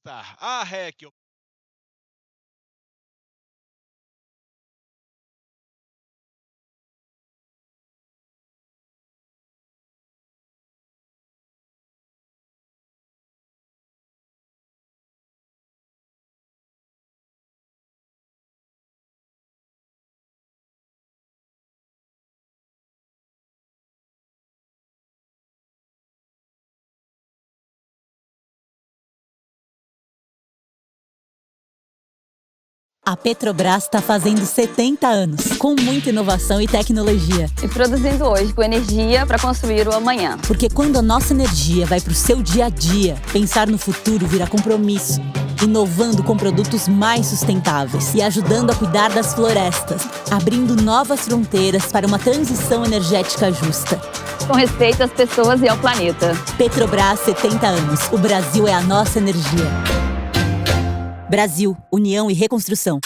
Tá. A REC. A Petrobras está fazendo 70 anos, com muita inovação e tecnologia. E produzindo hoje com energia para construir o amanhã. Porque quando a nossa energia vai para o seu dia a dia, pensar no futuro vira compromisso. Inovando com produtos mais sustentáveis e ajudando a cuidar das florestas, abrindo novas fronteiras para uma transição energética justa. Com respeito às pessoas e ao planeta. Petrobras, 70 anos. O Brasil é a nossa energia. Brasil, União e Reconstrução.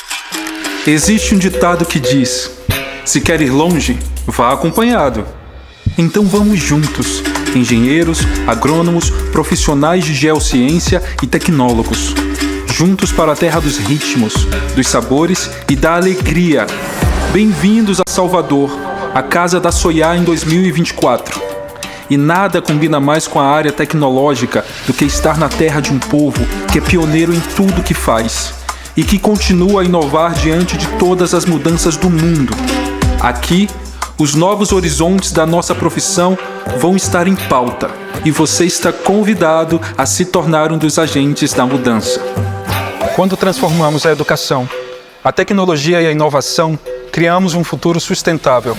Existe um ditado que diz: se quer ir longe, vá acompanhado. Então vamos juntos, engenheiros, agrônomos, profissionais de geociência e tecnólogos. Juntos para a terra dos ritmos, dos sabores e da alegria. Bem-vindos a Salvador, a casa da Soiá em 2024. E nada combina mais com a área tecnológica do que estar na terra de um povo que é pioneiro em tudo que faz e que continua a inovar diante de todas as mudanças do mundo. Aqui, os novos horizontes da nossa profissão vão estar em pauta e você está convidado a se tornar um dos agentes da mudança. Quando transformamos a educação, a tecnologia e a inovação, criamos um futuro sustentável.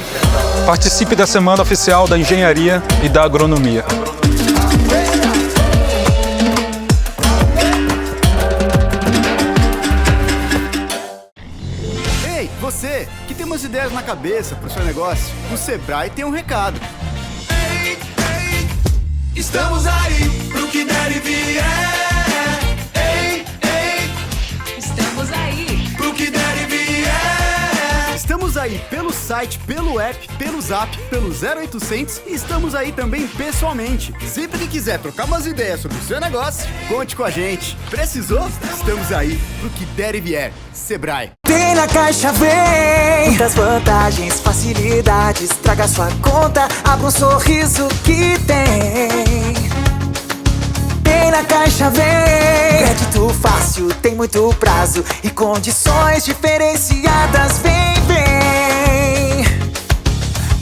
Participe da Semana Oficial da Engenharia e da Agronomia. Ei, você que tem umas ideias na cabeça para o seu negócio, o Sebrae tem um recado. Ei, ei, estamos aí pro que der e vier. Ei, ei, estamos aí pro que der e vier. Estamos aí pelo site, pelo app, pelo zap, pelo 0800 e estamos aí também pessoalmente. Sempre que quiser trocar umas ideias sobre o seu negócio, conte com a gente. Precisou? Estamos aí pro que der e vier. Sebrae. Tem na Caixa Vem muitas vantagens, facilidades. Traga sua conta, abra um sorriso que tem. Tem na Caixa Vem crédito fácil, tem muito prazo e condições diferenciadas. Vem, vem.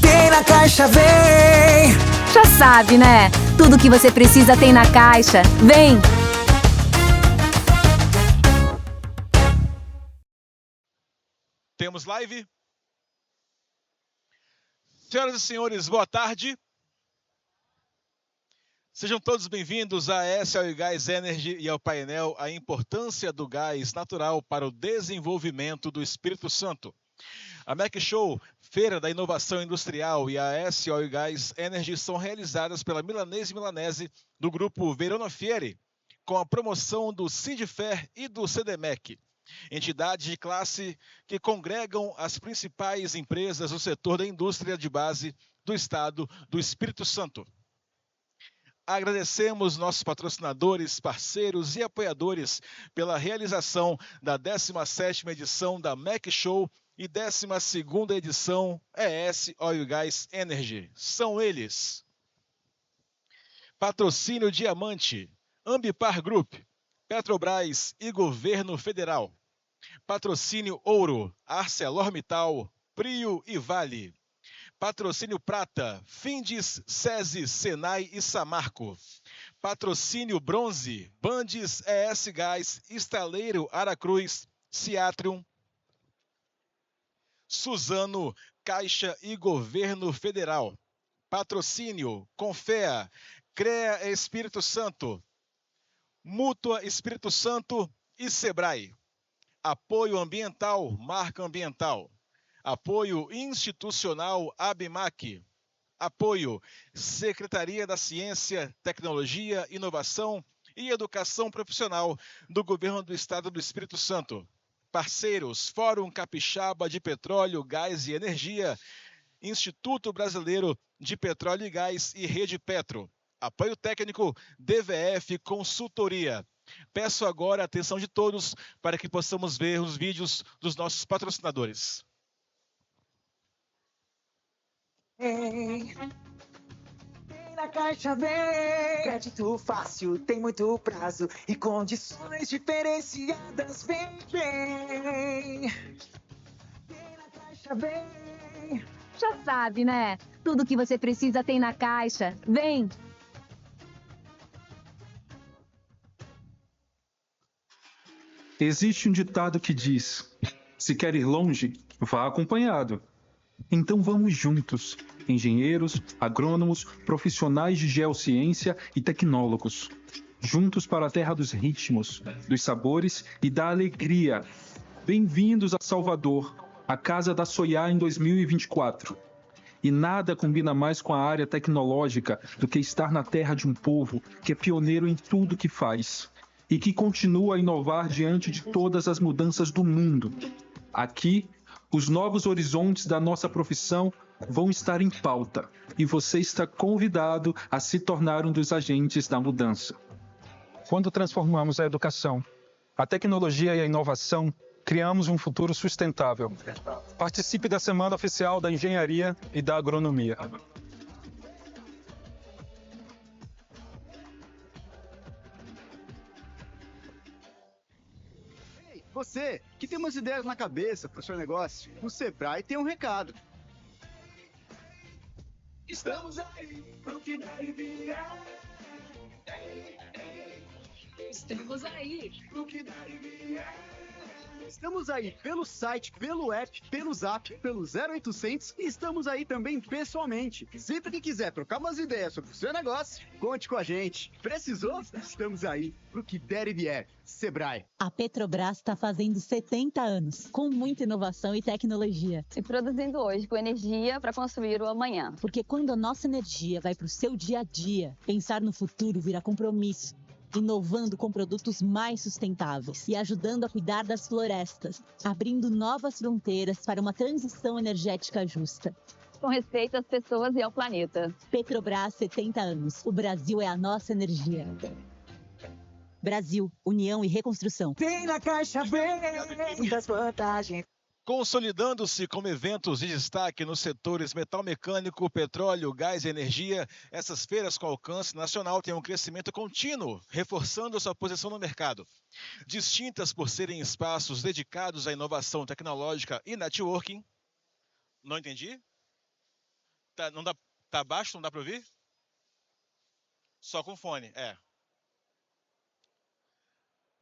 Tem na Caixa Vem. Já sabe, né? Tudo que você precisa tem na Caixa. Vem! Temos live. Senhoras e senhores, boa tarde. Sejam todos bem-vindos à SOI Gás Energy e ao painel A Importância do Gás Natural para o Desenvolvimento do Espírito Santo. A MEC Show, Feira da Inovação Industrial e a SOI Gás Energy são realizadas pela Milanese Milanese do grupo Verona Fieri, com a promoção do Sindifer e do CDMEC, entidades de classe que congregam as principais empresas do setor da indústria de base do Estado do Espírito Santo. Agradecemos nossos patrocinadores, parceiros e apoiadores pela realização da 17ª edição da MEC Show e 12ª edição ES Oil Gas Energy. São eles: Patrocínio Diamante, Ambipar Group, Petrobras e Governo Federal. Patrocínio Ouro, ArcelorMittal, Prio e Vale. Patrocínio Prata, Findes, SESI, Senai e Samarco. Patrocínio Bronze, Bandes, ES Gás, Estaleiro, Aracruz, Ciatrium, Suzano, Caixa e Governo Federal. Patrocínio Confea, CREA Espírito Santo, Mútua Espírito Santo e Sebrae. Apoio Ambiental, Marca Ambiental. Apoio Institucional ABMAC. Apoio Secretaria da Ciência, Tecnologia, Inovação e Educação Profissional do Governo do Estado do Espírito Santo. Parceiros: Fórum Capixaba de Petróleo, Gás e Energia, Instituto Brasileiro de Petróleo e Gás e Rede Petro. Apoio técnico DVF Consultoria. Peço agora a atenção de todos para que possamos ver os vídeos dos nossos patrocinadores. Vem na caixa, vem. Crédito fácil, tem muito prazo e condições diferenciadas. Vem. Vem na caixa, vem. Já sabe, né? Tudo que você precisa tem na Caixa. Vem! Existe um ditado que diz: se quer ir longe, vá acompanhado. Então vamos juntos, engenheiros, agrônomos, profissionais de geociência e tecnólogos. Juntos para a terra dos ritmos, dos sabores e da alegria. Bem-vindos a Salvador, a casa da Soiá em 2024. E nada combina mais com a área tecnológica do que estar na terra de um povo que é pioneiro em tudo que faz e que continua a inovar diante de todas as mudanças do mundo. Aqui, os novos horizontes da nossa profissão vão estar em pauta e você está convidado a se tornar um dos agentes da mudança. Quando transformamos a educação, a tecnologia e a inovação, criamos um futuro sustentável. Participe da Semana Oficial da Engenharia e da Agronomia. Ei, você que tem umas ideias na cabeça para o seu negócio, o Sebrae tem um recado. Estamos aí pro que der e vier. Estamos aí pro que der e vier. Estamos aí pelo site, pelo app, pelo zap, pelo 0800 e estamos aí também pessoalmente. Sempre que quiser trocar umas ideias sobre o seu negócio, conte com a gente. Precisou? Estamos aí pro que der e vier. Sebrae. A Petrobras está fazendo 70 anos, com muita inovação e tecnologia. E produzindo hoje com energia para construir o amanhã. Porque quando a nossa energia vai para o seu dia a dia, pensar no futuro vira compromisso. Inovando com produtos mais sustentáveis e ajudando a cuidar das florestas, abrindo novas fronteiras para uma transição energética justa. Com respeito às pessoas e ao planeta. Petrobras, 70 anos. O Brasil é a nossa energia. Brasil, União e Reconstrução. Tem na Caixa, vem. Muitas vantagens. Consolidando-se como eventos de destaque nos setores metal mecânico, petróleo, gás e energia, essas feiras com alcance nacional têm um crescimento contínuo, reforçando sua posição no mercado. Distintas por serem espaços dedicados à inovação tecnológica e networking. Não entendi? Tá baixo? Não dá para ouvir? Só com fone,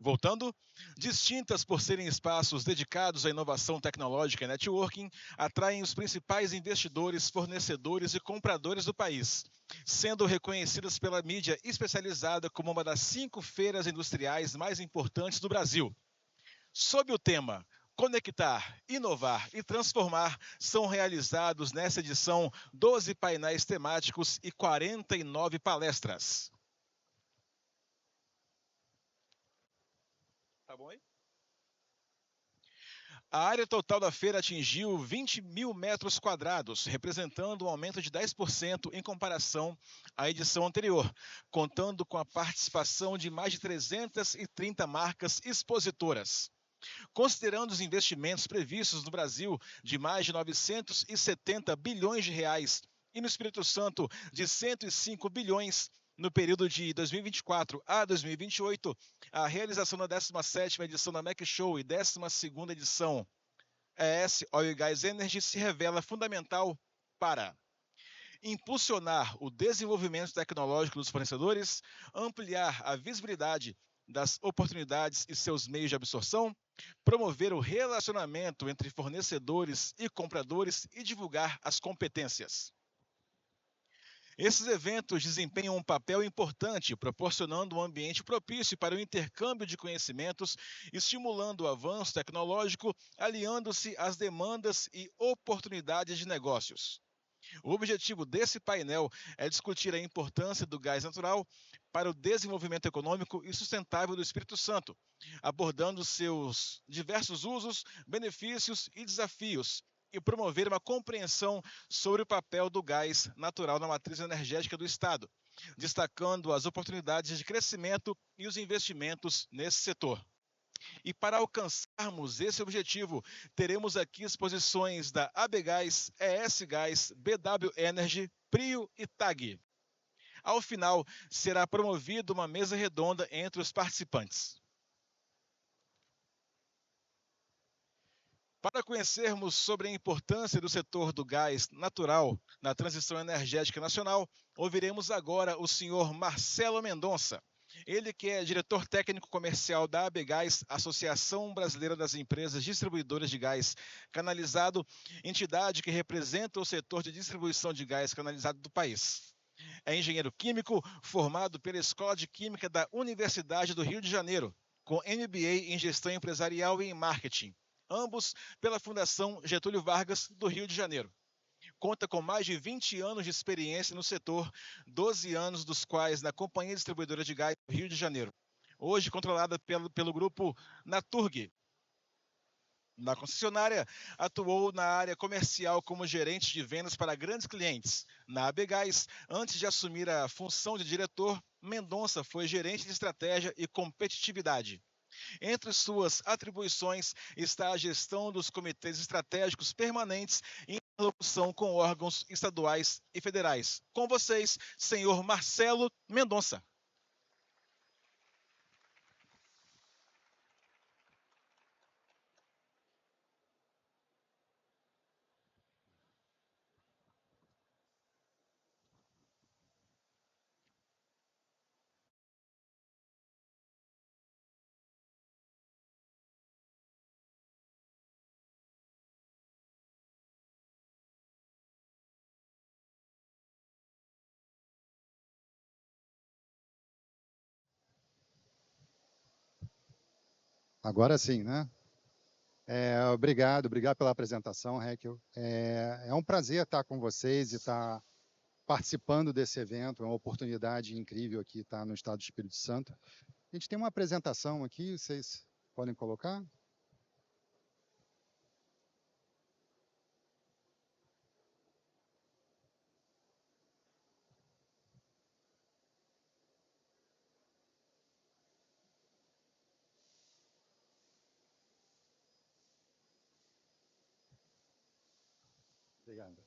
Voltando, distintas por serem espaços dedicados à inovação tecnológica e networking, atraem os principais investidores, fornecedores e compradores do país, sendo reconhecidas pela mídia especializada como uma das 5 feiras industriais mais importantes do Brasil. Sob o tema Conectar, Inovar e Transformar, são realizados nessa edição 12 painéis temáticos e 49 palestras. Tá bom aí? A área total da feira atingiu 20 mil metros quadrados, representando um aumento de 10% em comparação à edição anterior, contando com a participação de mais de 330 marcas expositoras. Considerando os investimentos previstos no Brasil de mais de 970 bilhões de reais e no Espírito Santo de 105 bilhões, no período de 2024 a 2028, a realização da 17ª edição da MEC Show e 12ª edição ES Oil Gas Energy se revela fundamental para impulsionar o desenvolvimento tecnológico dos fornecedores, ampliar a visibilidade das oportunidades e seus meios de absorção, promover o relacionamento entre fornecedores e compradores e divulgar as competências. Esses eventos desempenham um papel importante, proporcionando um ambiente propício para o intercâmbio de conhecimentos, estimulando o avanço tecnológico, aliando-se às demandas e oportunidades de negócios. O objetivo desse painel é discutir a importância do gás natural para o desenvolvimento econômico e sustentável do Espírito Santo, abordando seus diversos usos, benefícios e desafios, e promover uma compreensão sobre o papel do gás natural na matriz energética do Estado, destacando as oportunidades de crescimento e os investimentos nesse setor. E para alcançarmos esse objetivo, teremos aqui exposições da AB Gás, ES Gás, BW Energy, Prio e TAG. Ao final, será promovida uma mesa redonda entre os participantes. Para conhecermos sobre a importância do setor do gás natural na transição energética nacional, ouviremos agora o senhor Marcelo Mendonça. Ele que é diretor técnico comercial da AB Gás, Associação Brasileira das Empresas Distribuidoras de Gás Canalizado, entidade que representa o setor de distribuição de gás canalizado do país. É engenheiro químico, formado pela Escola de Química da Universidade do Rio de Janeiro, com MBA em Gestão Empresarial e em Marketing, ambos pela Fundação Getúlio Vargas do Rio de Janeiro. Conta com mais de 20 anos de experiência no setor, 12 anos dos quais na Companhia Distribuidora de Gás do Rio de Janeiro, hoje controlada pelo grupo Naturg. Na concessionária, atuou na área comercial como gerente de vendas para grandes clientes. Na AB Gás, antes de assumir a função de diretor, Mendonça foi gerente de estratégia e competitividade. Entre suas atribuições está a gestão dos comitês estratégicos permanentes em interlocução com órgãos estaduais e federais. Com vocês, senhor Marcelo Mendonça. Agora sim, né? Obrigado pela apresentação, Raquel. É um prazer estar com vocês e estar participando desse evento. É uma oportunidade incrível aqui estar no estado do Espírito Santo. A gente tem uma apresentação aqui, vocês podem colocar? Obrigado.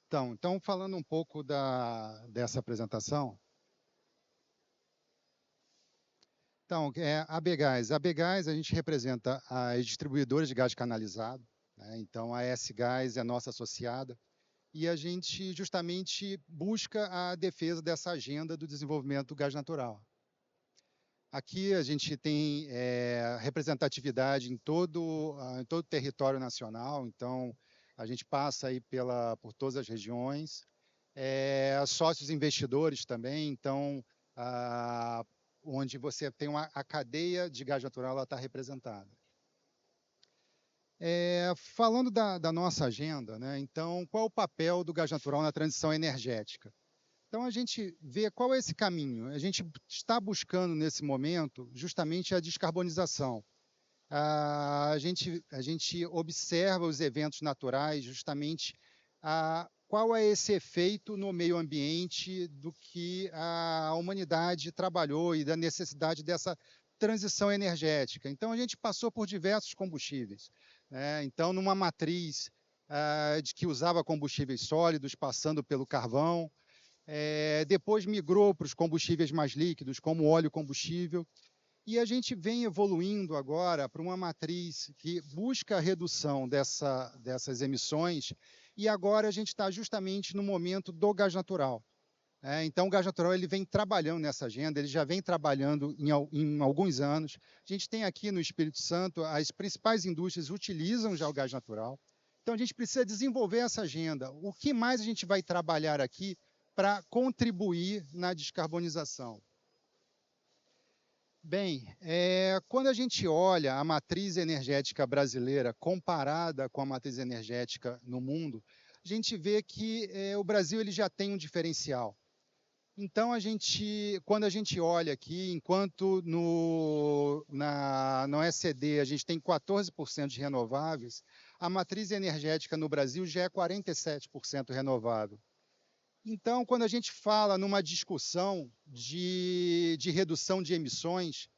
Então, falando um pouco dessa apresentação. Então, a AB Gás. A AB Gás, a gente representa as distribuidoras de gás canalizado, né? Então, a ES Gás é nossa associada. E a gente justamente busca a defesa dessa agenda do desenvolvimento do gás natural. Aqui a gente tem representatividade em todo o território nacional, então a gente passa aí por todas as regiões, sócios investidores também, então onde você tem a cadeia de gás natural, ela está representada. Falando da nossa agenda, né, então, qual é o papel do gás natural na transição energética? Então, a gente vê qual é esse caminho. A gente está buscando, nesse momento, justamente a descarbonização. A gente observa os eventos naturais, justamente qual é esse efeito no meio ambiente do que a humanidade trabalhou e da necessidade dessa transição energética. Então, a gente passou por diversos combustíveis. Então, numa matriz de que usava combustíveis sólidos, passando pelo carvão, depois migrou para os combustíveis mais líquidos, como óleo combustível, e a gente vem evoluindo agora para uma matriz que busca a redução dessas emissões, e agora a gente está justamente no momento do gás natural. Então, o gás natural ele vem trabalhando nessa agenda, ele já vem trabalhando em alguns anos. A gente tem aqui no Espírito Santo, as principais indústrias utilizam já o gás natural. Então, a gente precisa desenvolver essa agenda. O que mais a gente vai trabalhar aqui para contribuir na descarbonização? Bem, quando a gente olha a matriz energética brasileira comparada com a matriz energética no mundo, a gente vê que o Brasil ele já tem um diferencial. Então, quando a gente olha aqui, enquanto no OECD a gente tem 14% de renováveis, a matriz energética no Brasil já é 47% renovável. Então, quando a gente fala numa discussão de redução de emissões,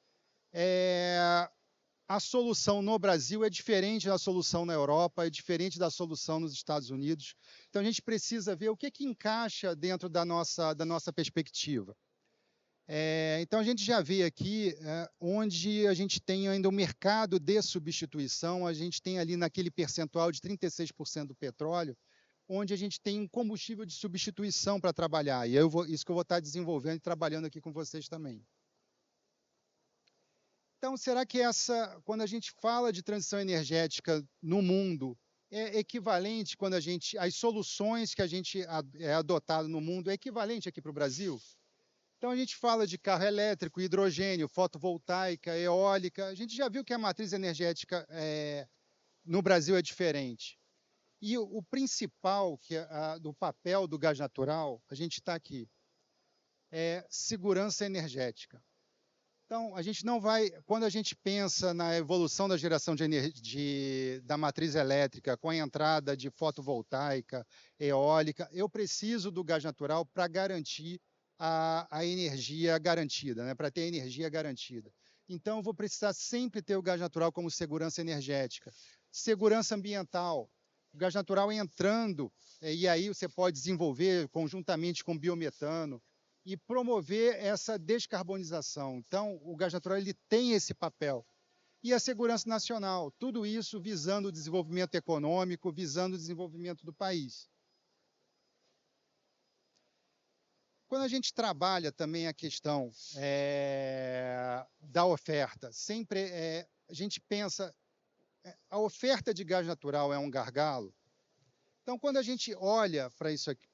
a solução no Brasil é diferente da solução na Europa, é diferente da solução nos Estados Unidos. Então, a gente precisa ver o que encaixa dentro da nossa perspectiva. Então, a gente já vê aqui onde a gente tem ainda o mercado de substituição, a gente tem ali naquele percentual de 36% do petróleo, onde a gente tem um combustível de substituição para trabalhar. E isso que eu vou estar desenvolvendo e trabalhando aqui com vocês também. Então, será que quando a gente fala de transição energética no mundo, é equivalente as soluções que a gente é adotado no mundo, é equivalente aqui para o Brasil? Então, a gente fala de carro elétrico, hidrogênio, fotovoltaica, eólica. A gente já viu que a matriz energética no Brasil é diferente. E o principal do papel do gás natural, a gente está aqui, é segurança energética. Então, a gente não vai, quando a gente pensa na evolução da geração da matriz elétrica, com a entrada de fotovoltaica, eólica, eu preciso do gás natural para garantir a energia garantida, né? Para ter a energia garantida. Então, eu vou precisar sempre ter o gás natural como segurança energética. Segurança ambiental, o gás natural entrando, e aí você pode desenvolver conjuntamente com biometano, e promover essa descarbonização. Então, o gás natural ele tem esse papel. E a segurança nacional, tudo isso visando o desenvolvimento econômico, visando o desenvolvimento do país. Quando a gente trabalha também a questão da oferta, sempre a gente pensa, a oferta de gás natural é um gargalo. Então, quando a gente olha para isso aqui,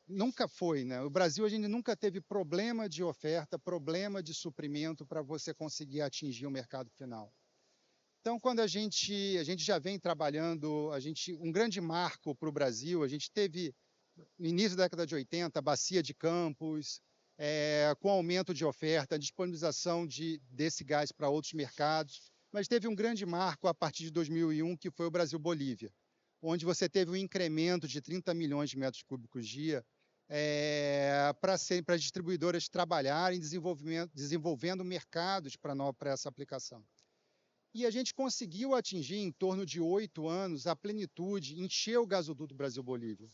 nunca foi, né? O Brasil, a gente nunca teve problema de oferta, problema de suprimento para você conseguir atingir o mercado final. Então, quando a gente já vem trabalhando, um grande marco para o Brasil, a gente teve, no início da década de 80, a Bacia de Campos, com aumento de oferta, disponibilização desse gás para outros mercados, mas teve um grande marco a partir de 2001, que foi o Brasil-Bolívia, onde você teve um incremento de 30 milhões de metros cúbicos dia para as distribuidoras trabalharem desenvolvendo mercados para essa aplicação. E a gente conseguiu atingir, em torno de 8 anos, a plenitude, encher o gasoduto Brasil-Bolívia.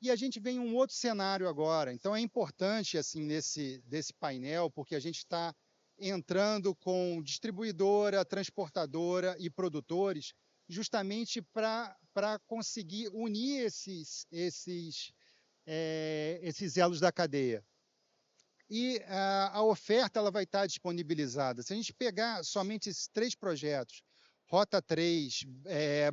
E a gente vem em um outro cenário agora. Então, é importante, assim, desse painel, porque a gente está entrando com distribuidora, transportadora e produtores, justamente para conseguir unir esses elos da cadeia. E a oferta ela vai estar disponibilizada. Se a gente pegar somente esses 3 projetos, Rota 3,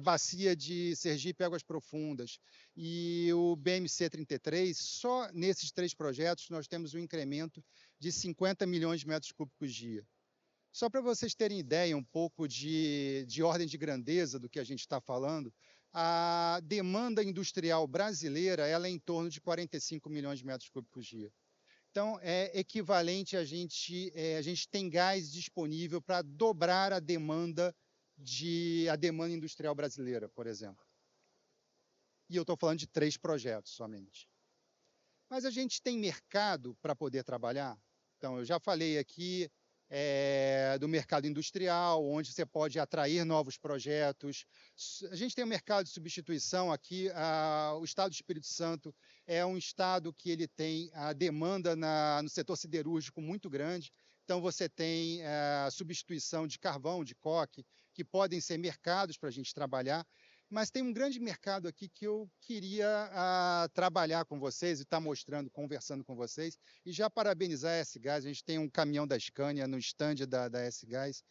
Bacia de Sergipe Águas Profundas e o BMC 33, só nesses 3 projetos nós temos um incremento de 50 milhões de metros cúbicos dia. Só para vocês terem ideia um pouco de ordem de grandeza do que a gente está falando, a demanda industrial brasileira ela é em torno de 45 milhões de metros cúbicos dia. Então, é equivalente a gente tem gás disponível para dobrar a demanda industrial brasileira, por exemplo. E eu estou falando de 3 projetos somente. Mas a gente tem mercado para poder trabalhar? Então, eu já falei aqui do mercado industrial, onde você pode atrair novos projetos. A gente tem um mercado de substituição aqui. O estado do Espírito Santo é um estado que ele tem a demanda no setor siderúrgico muito grande. Então, você tem a substituição de carvão, de coque, que podem ser mercados para a gente trabalhar. Mas tem um grande mercado aqui que eu queria trabalhar com vocês e estar mostrando, conversando com vocês. E já parabenizar a S-Gás. A gente tem um caminhão da Scania no stand da S-Gás,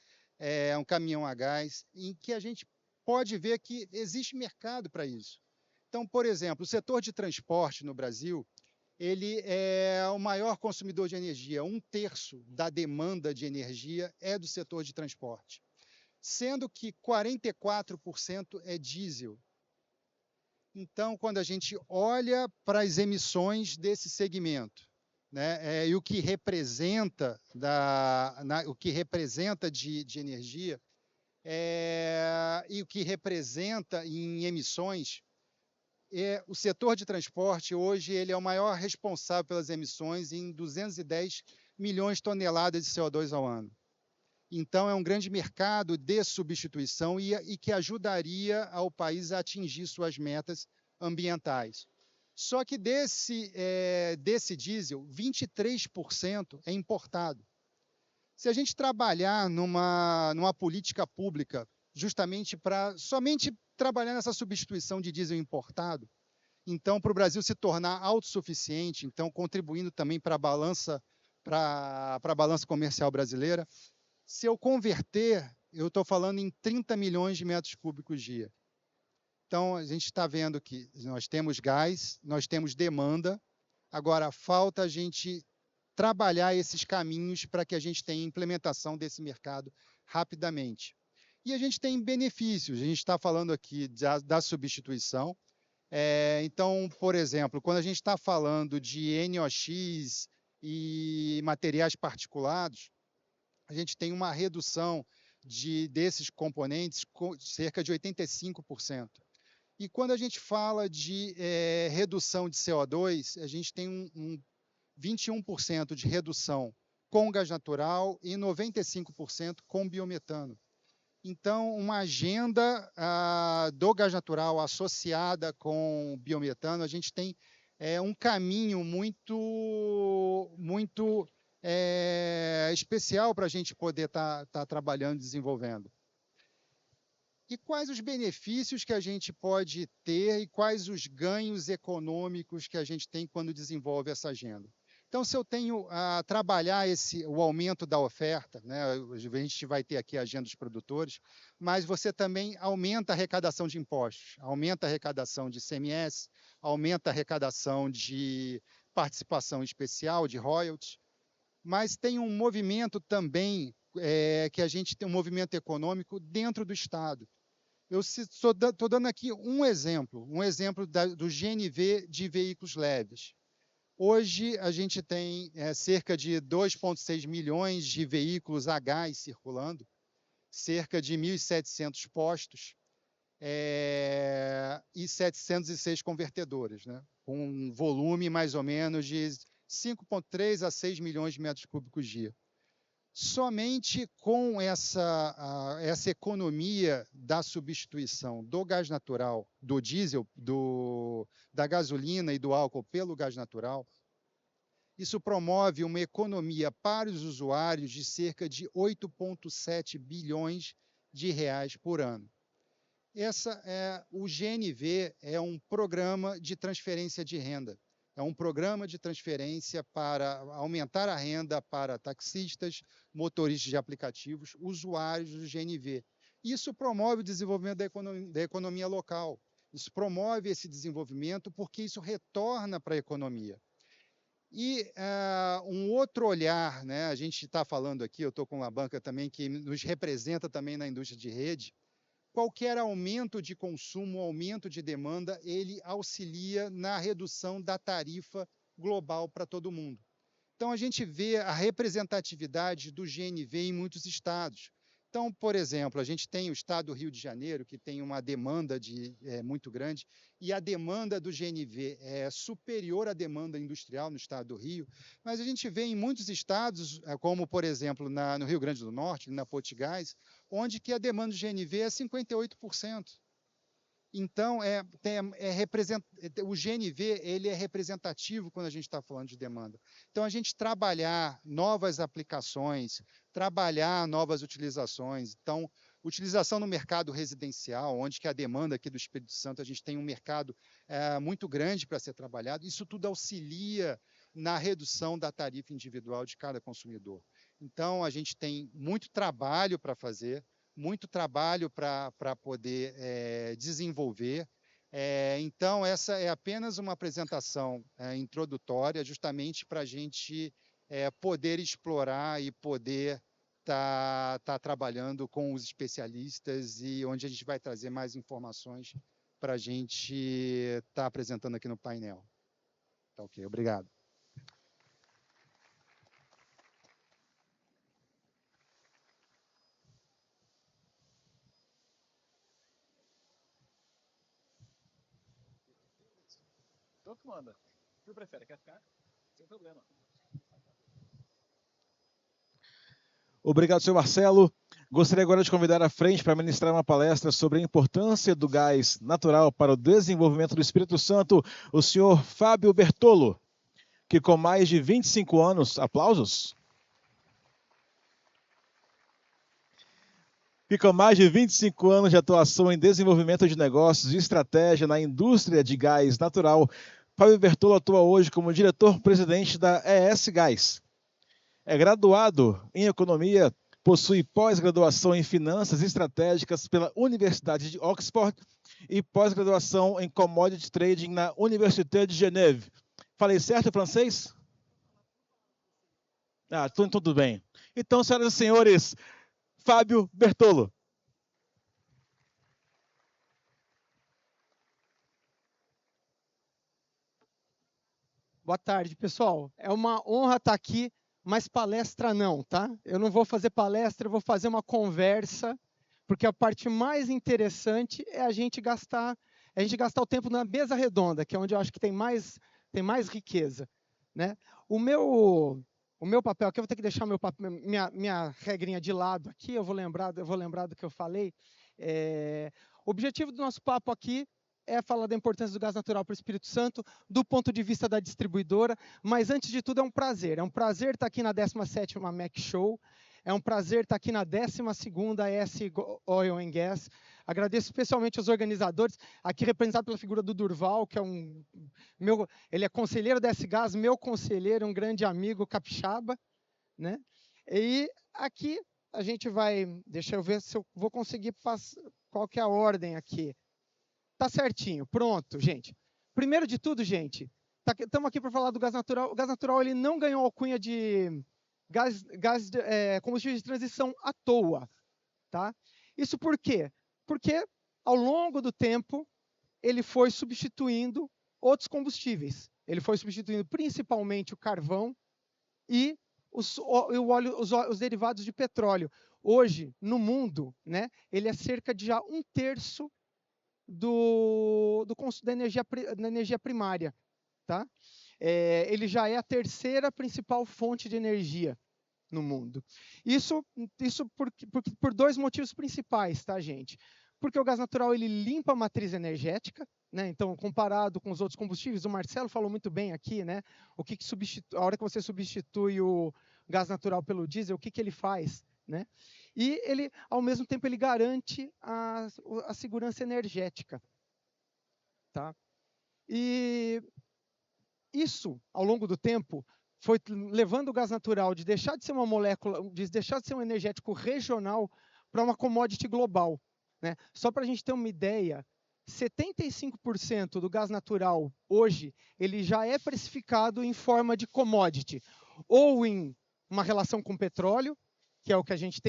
um caminhão a gás, em que a gente pode ver que existe mercado para isso. Então, por exemplo, o setor de transporte no Brasil, ele é o maior consumidor de energia. 1/3 da demanda de energia é do setor de transporte, sendo que 44% é diesel. Então, quando a gente olha para as emissões desse segmento, né, e o que representa, o que representa de energia, e o que representa em emissões, o setor de transporte hoje ele é o maior responsável pelas emissões em 210 milhões de toneladas de CO2 ao ano. Então, é um grande mercado de substituição e que ajudaria ao país a atingir suas metas ambientais. Só que desse diesel, 23% é importado. Se a gente trabalhar numa política pública justamente para somente trabalhar nessa substituição de diesel importado, então, para o Brasil se tornar autossuficiente, então contribuindo também para a balança comercial brasileira, se eu converter, eu estou falando em 30 milhões de metros cúbicos dia. Então, a gente está vendo que nós temos gás, nós temos demanda, agora falta a gente trabalhar esses caminhos para que a gente tenha implementação desse mercado rapidamente. E a gente tem benefícios, a gente está falando aqui da substituição. Então, por exemplo, quando a gente está falando de NOx e materiais particulados, a gente tem uma redução desses componentes cerca de 85%. E quando a gente fala de redução de CO2, a gente tem 21% de redução com gás natural e 95% com biometano. Então, uma agenda do gás natural associada com biometano, a gente tem um caminho muito especial para a gente poder estar trabalhando e desenvolvendo. E quais os benefícios que a gente pode ter e quais os ganhos econômicos que a gente tem quando desenvolve essa agenda? Então, se eu tenho a trabalhar o aumento da oferta, né, a gente vai ter aqui a agenda dos produtores, mas você também aumenta a arrecadação de impostos, aumenta a arrecadação de ICMS, aumenta a arrecadação de participação especial, de royalties, mas tem um movimento também, que a gente tem um movimento econômico dentro do Estado. Eu estou dando aqui um exemplo do GNV de veículos leves. Hoje, a gente tem cerca de 2,6 milhões de veículos a gás circulando, cerca de 1.700 postos e 706 convertedores, né? Com um volume mais ou menos de 5,3 a 6 milhões de metros cúbicos dia. Somente com essa economia da substituição do gás natural, do diesel, da gasolina e do álcool pelo gás natural, isso promove uma economia para os usuários de cerca de 8,7 bilhões de reais por ano. O GNV é um programa de transferência de renda. É um programa de transferência para aumentar a renda para taxistas, motoristas de aplicativos, usuários do GNV. Isso promove o desenvolvimento da economia local. Isso promove esse desenvolvimento porque isso retorna para a economia. E um outro olhar, né, a gente está falando aqui, eu estou com uma banca também que nos representa também na indústria de rede, qualquer aumento de consumo, aumento de demanda, ele auxilia na redução da tarifa global para todo mundo. Então, a gente vê a representatividade do GNV em muitos estados. Então, por exemplo, a gente tem o estado do Rio de Janeiro, que tem uma demanda muito grande, e a demanda do GNV é superior à demanda industrial no estado do Rio, mas a gente vê em muitos estados, como, por exemplo, no Rio Grande do Norte, na Potigás, onde que a demanda do GNV é 58%. Então, o GNV ele é representativo quando a gente está falando de demanda. Então, a gente trabalhar novas aplicações, trabalhar novas utilizações. Então, utilização no mercado residencial, onde que a demanda aqui do Espírito Santo, a gente tem um mercado muito grande para ser trabalhado. Isso tudo auxilia na redução da tarifa individual de cada consumidor. Então, a gente tem muito trabalho para fazer, muito trabalho para poder desenvolver. Então, essa é apenas uma apresentação introdutória, justamente para a gente poder explorar e poder tá trabalhando com os especialistas e onde a gente vai trazer mais informações para a gente estar apresentando aqui no painel. Tá ok, obrigado. Tô que manda. O que prefere? Quer ficar? Sem problema. Obrigado, senhor Marcelo. Gostaria agora de convidar à frente para ministrar uma palestra sobre a importância do gás natural para o desenvolvimento do Espírito Santo, o senhor Fábio Bertolo, que com mais de 25 anos, aplausos, que com mais de 25 anos de atuação em desenvolvimento de negócios e estratégia na indústria de gás natural, Fábio Bertolo atua hoje como diretor-presidente da ES Gás. É graduado em economia, possui pós-graduação em finanças estratégicas pela Universidade de Oxford e pós-graduação em commodity trading na Université de Genève. Falei certo em francês? Então tudo bem. Então, senhoras e senhores, Fábio Bertolo. Boa tarde, pessoal. É uma honra estar aqui, mas palestra não, tá? Eu não vou fazer palestra, eu vou fazer uma conversa, porque a parte mais interessante é a gente gastar o tempo na mesa redonda, que é onde eu acho que tem mais riqueza, né? O meu papel aqui, eu vou ter que deixar minha regrinha de lado aqui, eu vou lembrar do que eu falei. O objetivo do nosso papo aqui é falar da importância do gás natural para o Espírito Santo, do ponto de vista da distribuidora, mas antes de tudo é um prazer estar aqui na 17ª MEC Show, é um prazer estar aqui na 12ª ES Oil and Gas. Agradeço especialmente aos organizadores, aqui representado pela figura do Durval, que é ele é conselheiro da ES Gás, meu conselheiro, um grande amigo capixaba, né? E aqui a gente vai, deixa eu ver se eu vou conseguir passar, qual que é a ordem aqui. Tá certinho, pronto, gente. Primeiro de tudo, gente, estamos aqui para falar do gás natural. O gás natural ele não ganhou alcunha de combustível de transição à toa, tá? Isso por quê? Porque ao longo do tempo ele foi substituindo outros combustíveis. Ele foi substituindo principalmente o carvão e os derivados de petróleo. Hoje, no mundo, né, ele é cerca de já 1/3 da energia primária, tá? Ele já é a terceira principal fonte de energia no mundo. Isso por dois motivos principais, tá, gente? Porque o gás natural ele limpa a matriz energética, né? Então, comparado com os outros combustíveis, o Marcelo falou muito bem aqui, né? A hora que você substitui o gás natural pelo diesel, o que ele faz, né? E ele, ao mesmo tempo, ele garante a segurança energética, tá? E isso, ao longo do tempo, foi levando o gás natural de deixar de ser uma molécula, de deixar de ser um energético regional para uma commodity global, né? Só para a gente ter uma ideia, 75% do gás natural hoje ele já é precificado em forma de commodity, ou em uma relação com petróleo, que é o que a gente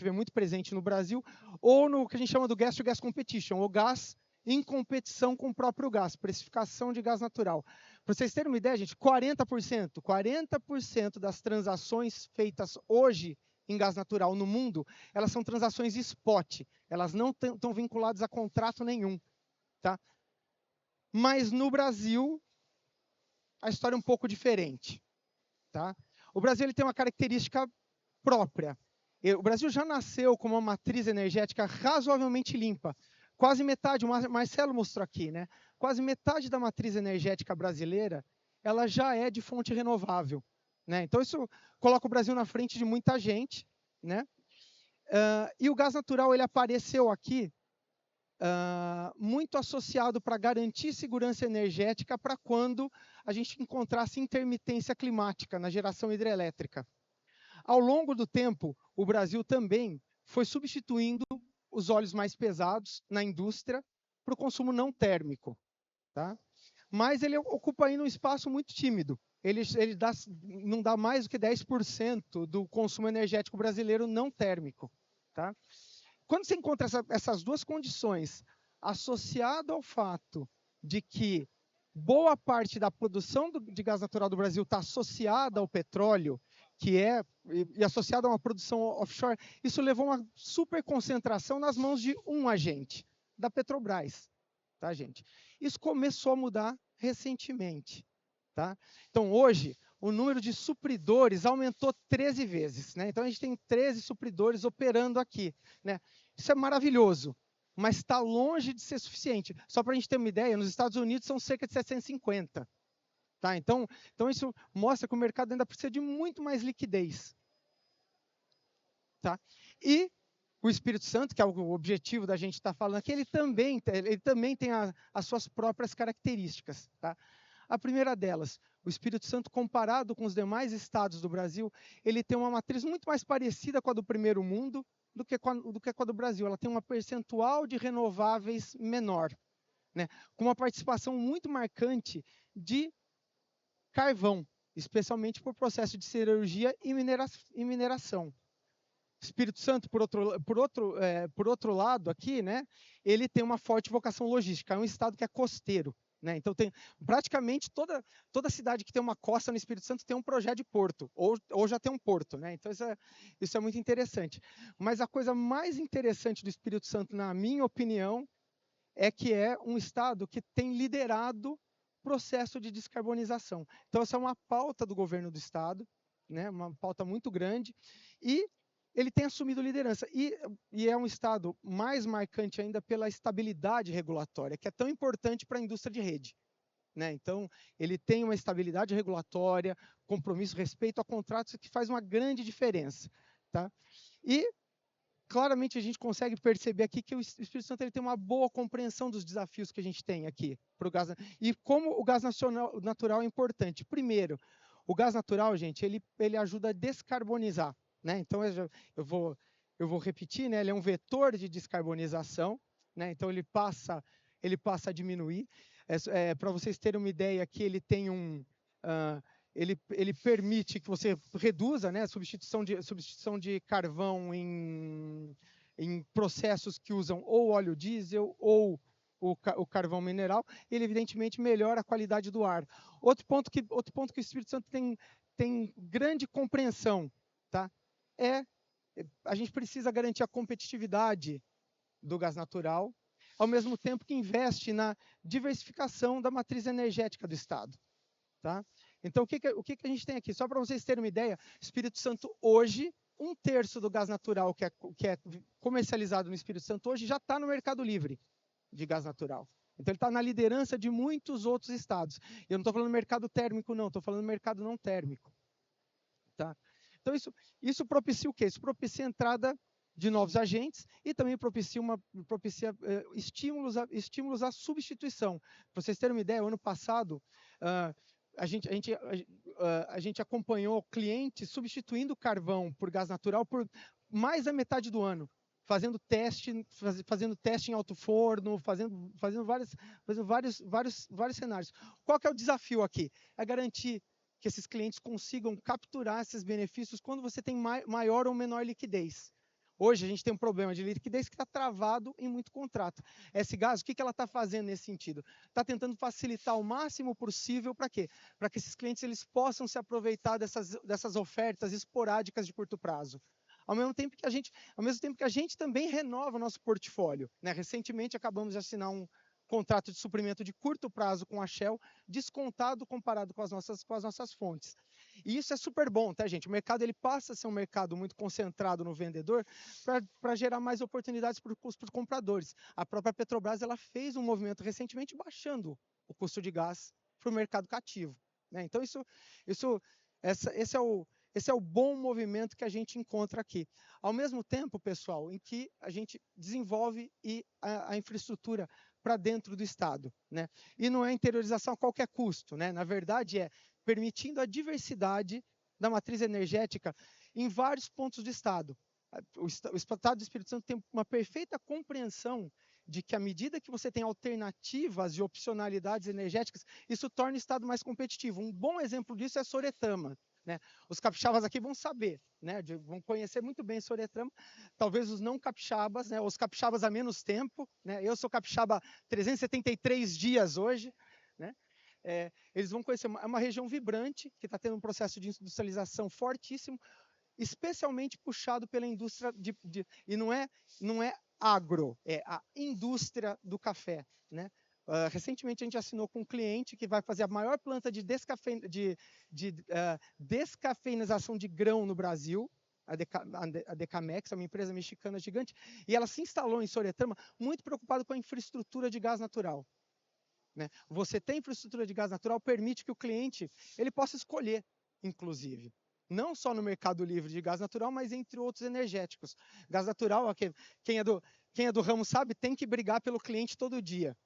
vê muito presente no Brasil, ou no que a gente chama do gas to gas competition, ou gás em competição com o próprio gás, precificação de gás natural. Para vocês terem uma ideia, gente, 40% das transações feitas hoje em gás natural no mundo, elas são transações spot, elas não estão vinculadas a contrato nenhum, tá? Mas no Brasil, a história é um pouco diferente, tá? O Brasil ele tem uma característica própria. O Brasil já nasceu com uma matriz energética razoavelmente limpa. Quase metade, o Marcelo mostrou aqui, né? Quase metade da matriz energética brasileira, ela já é de fonte renovável, né? Então isso coloca o Brasil na frente de muita gente, né? E o gás natural ele apareceu aqui muito associado para garantir segurança energética para quando a gente encontrasse intermitência climática na geração hidrelétrica. Ao longo do tempo, o Brasil também foi substituindo os óleos mais pesados na indústria para o consumo não térmico, tá? Mas ele ocupa ainda um espaço muito tímido. Ele não dá mais do que 10% do consumo energético brasileiro não térmico, tá? Quando você encontra essas duas condições, associado ao fato de que boa parte da produção de gás natural do Brasil está associada ao petróleo, e associada a uma produção offshore, isso levou a uma super concentração nas mãos de um agente, da Petrobras, tá, gente? Isso começou a mudar recentemente. Tá? Então, hoje, o número de supridores aumentou 13 vezes. Né? Então, a gente tem 13 supridores operando aqui. Né? Isso é maravilhoso, mas está longe de ser suficiente. Só para a gente ter uma ideia, nos Estados Unidos são cerca de 750. Tá? Então, isso mostra que o mercado ainda precisa de muito mais liquidez. Tá? E o Espírito Santo, que é o objetivo da gente estar falando aqui, ele também tem as suas próprias características. Tá? A primeira delas, o Espírito Santo, comparado com os demais estados do Brasil, ele tem uma matriz muito mais parecida com a do primeiro mundo do que com a do Brasil. Ela tem uma percentual de renováveis menor, né? Com uma participação muito marcante de carvão, especialmente por processo de siderurgia e mineração. Espírito Santo, por outro lado, aqui, né, ele tem uma forte vocação logística. É um estado que é costeiro. Né? Então, tem praticamente toda cidade que tem uma costa no Espírito Santo tem um projeto de porto, ou já tem um porto. Né? Então, isso é muito interessante. Mas a coisa mais interessante do Espírito Santo, na minha opinião, é que é um estado que tem liderado o processo de descarbonização. Então, essa é uma pauta do governo do estado, né? Uma pauta muito grande, e ele tem assumido liderança. E é um estado mais marcante ainda pela estabilidade regulatória, que é tão importante para a indústria de rede. Né? Então, ele tem uma estabilidade regulatória, compromisso, respeito a contratos, que faz uma grande diferença. Tá? E, claramente, a gente consegue perceber aqui que o Espírito Santo ele tem uma boa compreensão dos desafios que a gente tem aqui para o gás. E como o gás natural é importante. Primeiro, o gás natural, gente, ele ajuda a descarbonizar. Né? Então, eu vou repetir, né? Ele é um vetor de descarbonização, né? Então, ele passa a diminuir. Para vocês terem uma ideia, aqui ele tem ele permite que você reduza, né, a substituição de carvão em processos que usam ou óleo diesel ou o carvão mineral. Ele, evidentemente, melhora a qualidade do ar. Outro ponto que o Espírito Santo tem grande compreensão, tá? A gente precisa garantir a competitividade do gás natural, ao mesmo tempo que investe na diversificação da matriz energética do Estado. Tá? Então, o que a gente tem aqui? Só para vocês terem uma ideia, Espírito Santo hoje, 1/3 do gás natural que é comercializado no Espírito Santo hoje já está no mercado livre de gás natural. Então, ele está na liderança de muitos outros estados. Eu não estou falando mercado térmico, não, estou falando mercado não térmico. Tá? Então, isso propicia o quê? Isso propicia a entrada de novos agentes e também propicia estímulos à substituição. Para vocês terem uma ideia, ano passado, a gente acompanhou clientes substituindo carvão por gás natural por mais da metade do ano, fazendo teste em alto forno, fazendo vários cenários. Qual que é o desafio aqui? É garantir que esses clientes consigam capturar esses benefícios quando você tem maior ou menor liquidez. Hoje a gente tem um problema de liquidez que está travado em muito contrato. Esse gás, o que ela está fazendo nesse sentido? Está tentando facilitar o máximo possível para quê? Para que esses clientes eles possam se aproveitar dessas ofertas esporádicas de curto prazo. Ao mesmo tempo que a gente também renova o nosso portfólio. Né? Recentemente acabamos de assinar um contrato de suprimento de curto prazo com a Shell, descontado comparado com as nossas fontes. E isso é super bom, tá, gente? O mercado ele passa a ser um mercado muito concentrado no vendedor para gerar mais oportunidades para os compradores. A própria Petrobras ela fez um movimento recentemente baixando o custo de gás para o mercado cativo. Né? Então, esse é o bom movimento que a gente encontra aqui. Ao mesmo tempo, pessoal, em que a gente desenvolve a infraestrutura para dentro do Estado. Né? E não é interiorização a qualquer custo. Né? Na verdade, é permitindo a diversidade da matriz energética em vários pontos do Estado. O Estado do Espírito Santo tem uma perfeita compreensão de que, à medida que você tem alternativas e opcionalidades energéticas, isso torna o Estado mais competitivo. Um bom exemplo disso é Soretama. Né? Os capixabas aqui vão saber, né? Vão conhecer muito bem Soretama, talvez os não capixabas, né? Os capixabas há menos tempo, né? Eu sou capixaba 373 dias hoje, né? Eles vão conhecer, é uma região vibrante, que está tendo um processo de industrialização fortíssimo, especialmente puxado pela indústria, e não é agro, é a indústria do café. Né? Recentemente a gente assinou com um cliente que vai fazer a maior planta de descafeinização de grão no Brasil, a Decamex, é uma empresa mexicana gigante, e ela se instalou em Soriatama muito preocupada com a infraestrutura de gás natural. Né? Você ter infraestrutura de gás natural permite que o cliente ele possa escolher, inclusive. Não só no mercado livre de gás natural, mas entre outros energéticos. Gás natural, quem é do ramo sabe, tem que brigar pelo cliente todo dia.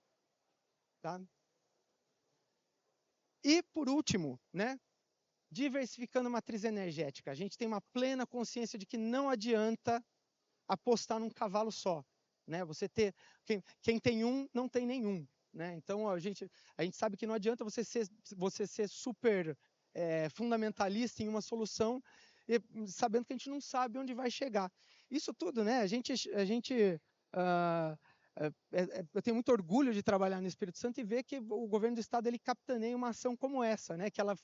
Tá? E, por último, né, diversificando a matriz energética. A gente tem uma plena consciência de que não adianta apostar num cavalo só. Né? Quem tem um, não tem nenhum. Né? Então, a gente sabe que não adianta você ser super fundamentalista em uma solução, sabendo que a gente não sabe onde vai chegar. Isso tudo, né? Eu tenho muito orgulho de trabalhar no Espírito Santo e ver que o governo do estado ele capitaneia uma ação como essa, né? Que ela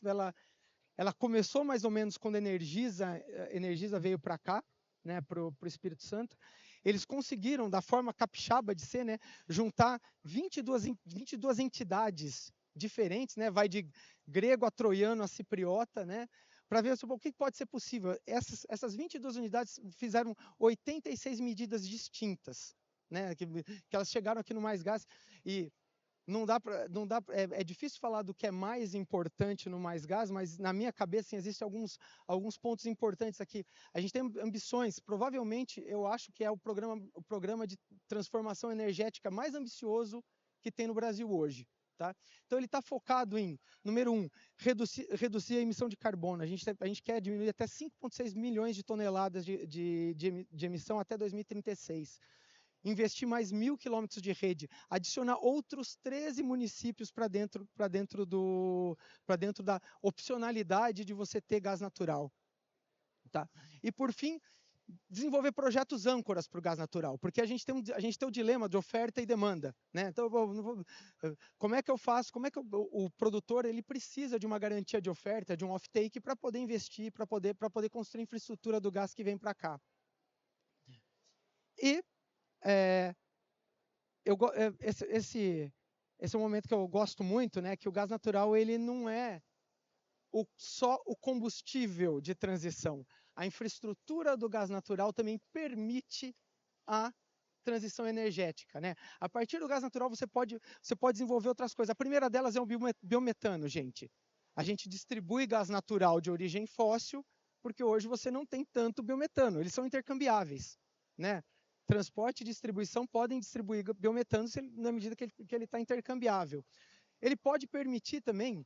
começou mais ou menos quando a Energisa veio para cá, né? Para o Espírito Santo. Eles conseguiram, da forma capixaba de ser, né? Juntar 22 entidades diferentes, né? Vai de grego a troiano a cipriota, né? Para ver o que pode ser possível. Essas 22 unidades fizeram 86 medidas distintas, né? Que elas chegaram aqui no Mais Gás e é difícil falar do que é mais importante no Mais Gás, mas na minha cabeça existem alguns pontos importantes aqui. A gente tem ambições, provavelmente eu acho que é o programa de transformação energética mais ambicioso que tem no Brasil hoje. Tá? Então ele está focado em, número 1, reduzir a emissão de carbono. A gente quer diminuir até 5,6 milhões de toneladas de emissão até 2036. Investir mais 1.000 quilômetros de rede, adicionar outros 13 municípios para dentro da opcionalidade de você ter gás natural. Tá? E, por fim, desenvolver projetos âncoras para o gás natural, porque a gente tem o dilema de oferta e demanda. Né? Então, como é que eu faço? Como é que o produtor ele precisa de uma garantia de oferta, de um off-take, para poder investir, para poder construir a infraestrutura do gás que vem para cá? E esse é um momento que eu gosto muito, né? Que o gás natural ele não é só o combustível de transição. A infraestrutura do gás natural também permite a transição energética, né? A partir do gás natural você pode desenvolver outras coisas. A primeira delas é o biometano, gente. A gente distribui gás natural de origem fóssil porque hoje você não tem tanto biometano. Eles são intercambiáveis, né? Transporte e distribuição podem distribuir biometano na medida que ele está intercambiável. Ele pode permitir também,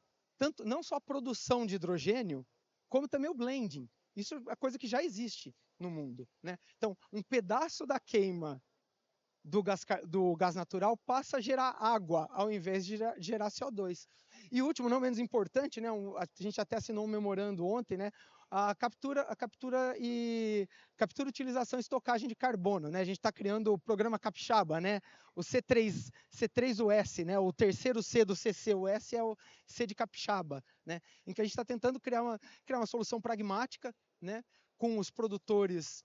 não só a produção de hidrogênio, como também o blending. Isso é coisa que já existe no mundo. Né? Então, um pedaço da queima do gás natural passa a gerar água, ao invés de gerar CO2. E último, não menos importante, né? A gente até assinou um memorando ontem, né? A captura, utilização e estocagem de carbono, né? A gente está criando o programa Capixaba, né? O C3US, né? O terceiro C do CC, o S é o C de Capixaba, né? Em que a gente está tentando criar uma solução pragmática, né? Com os produtores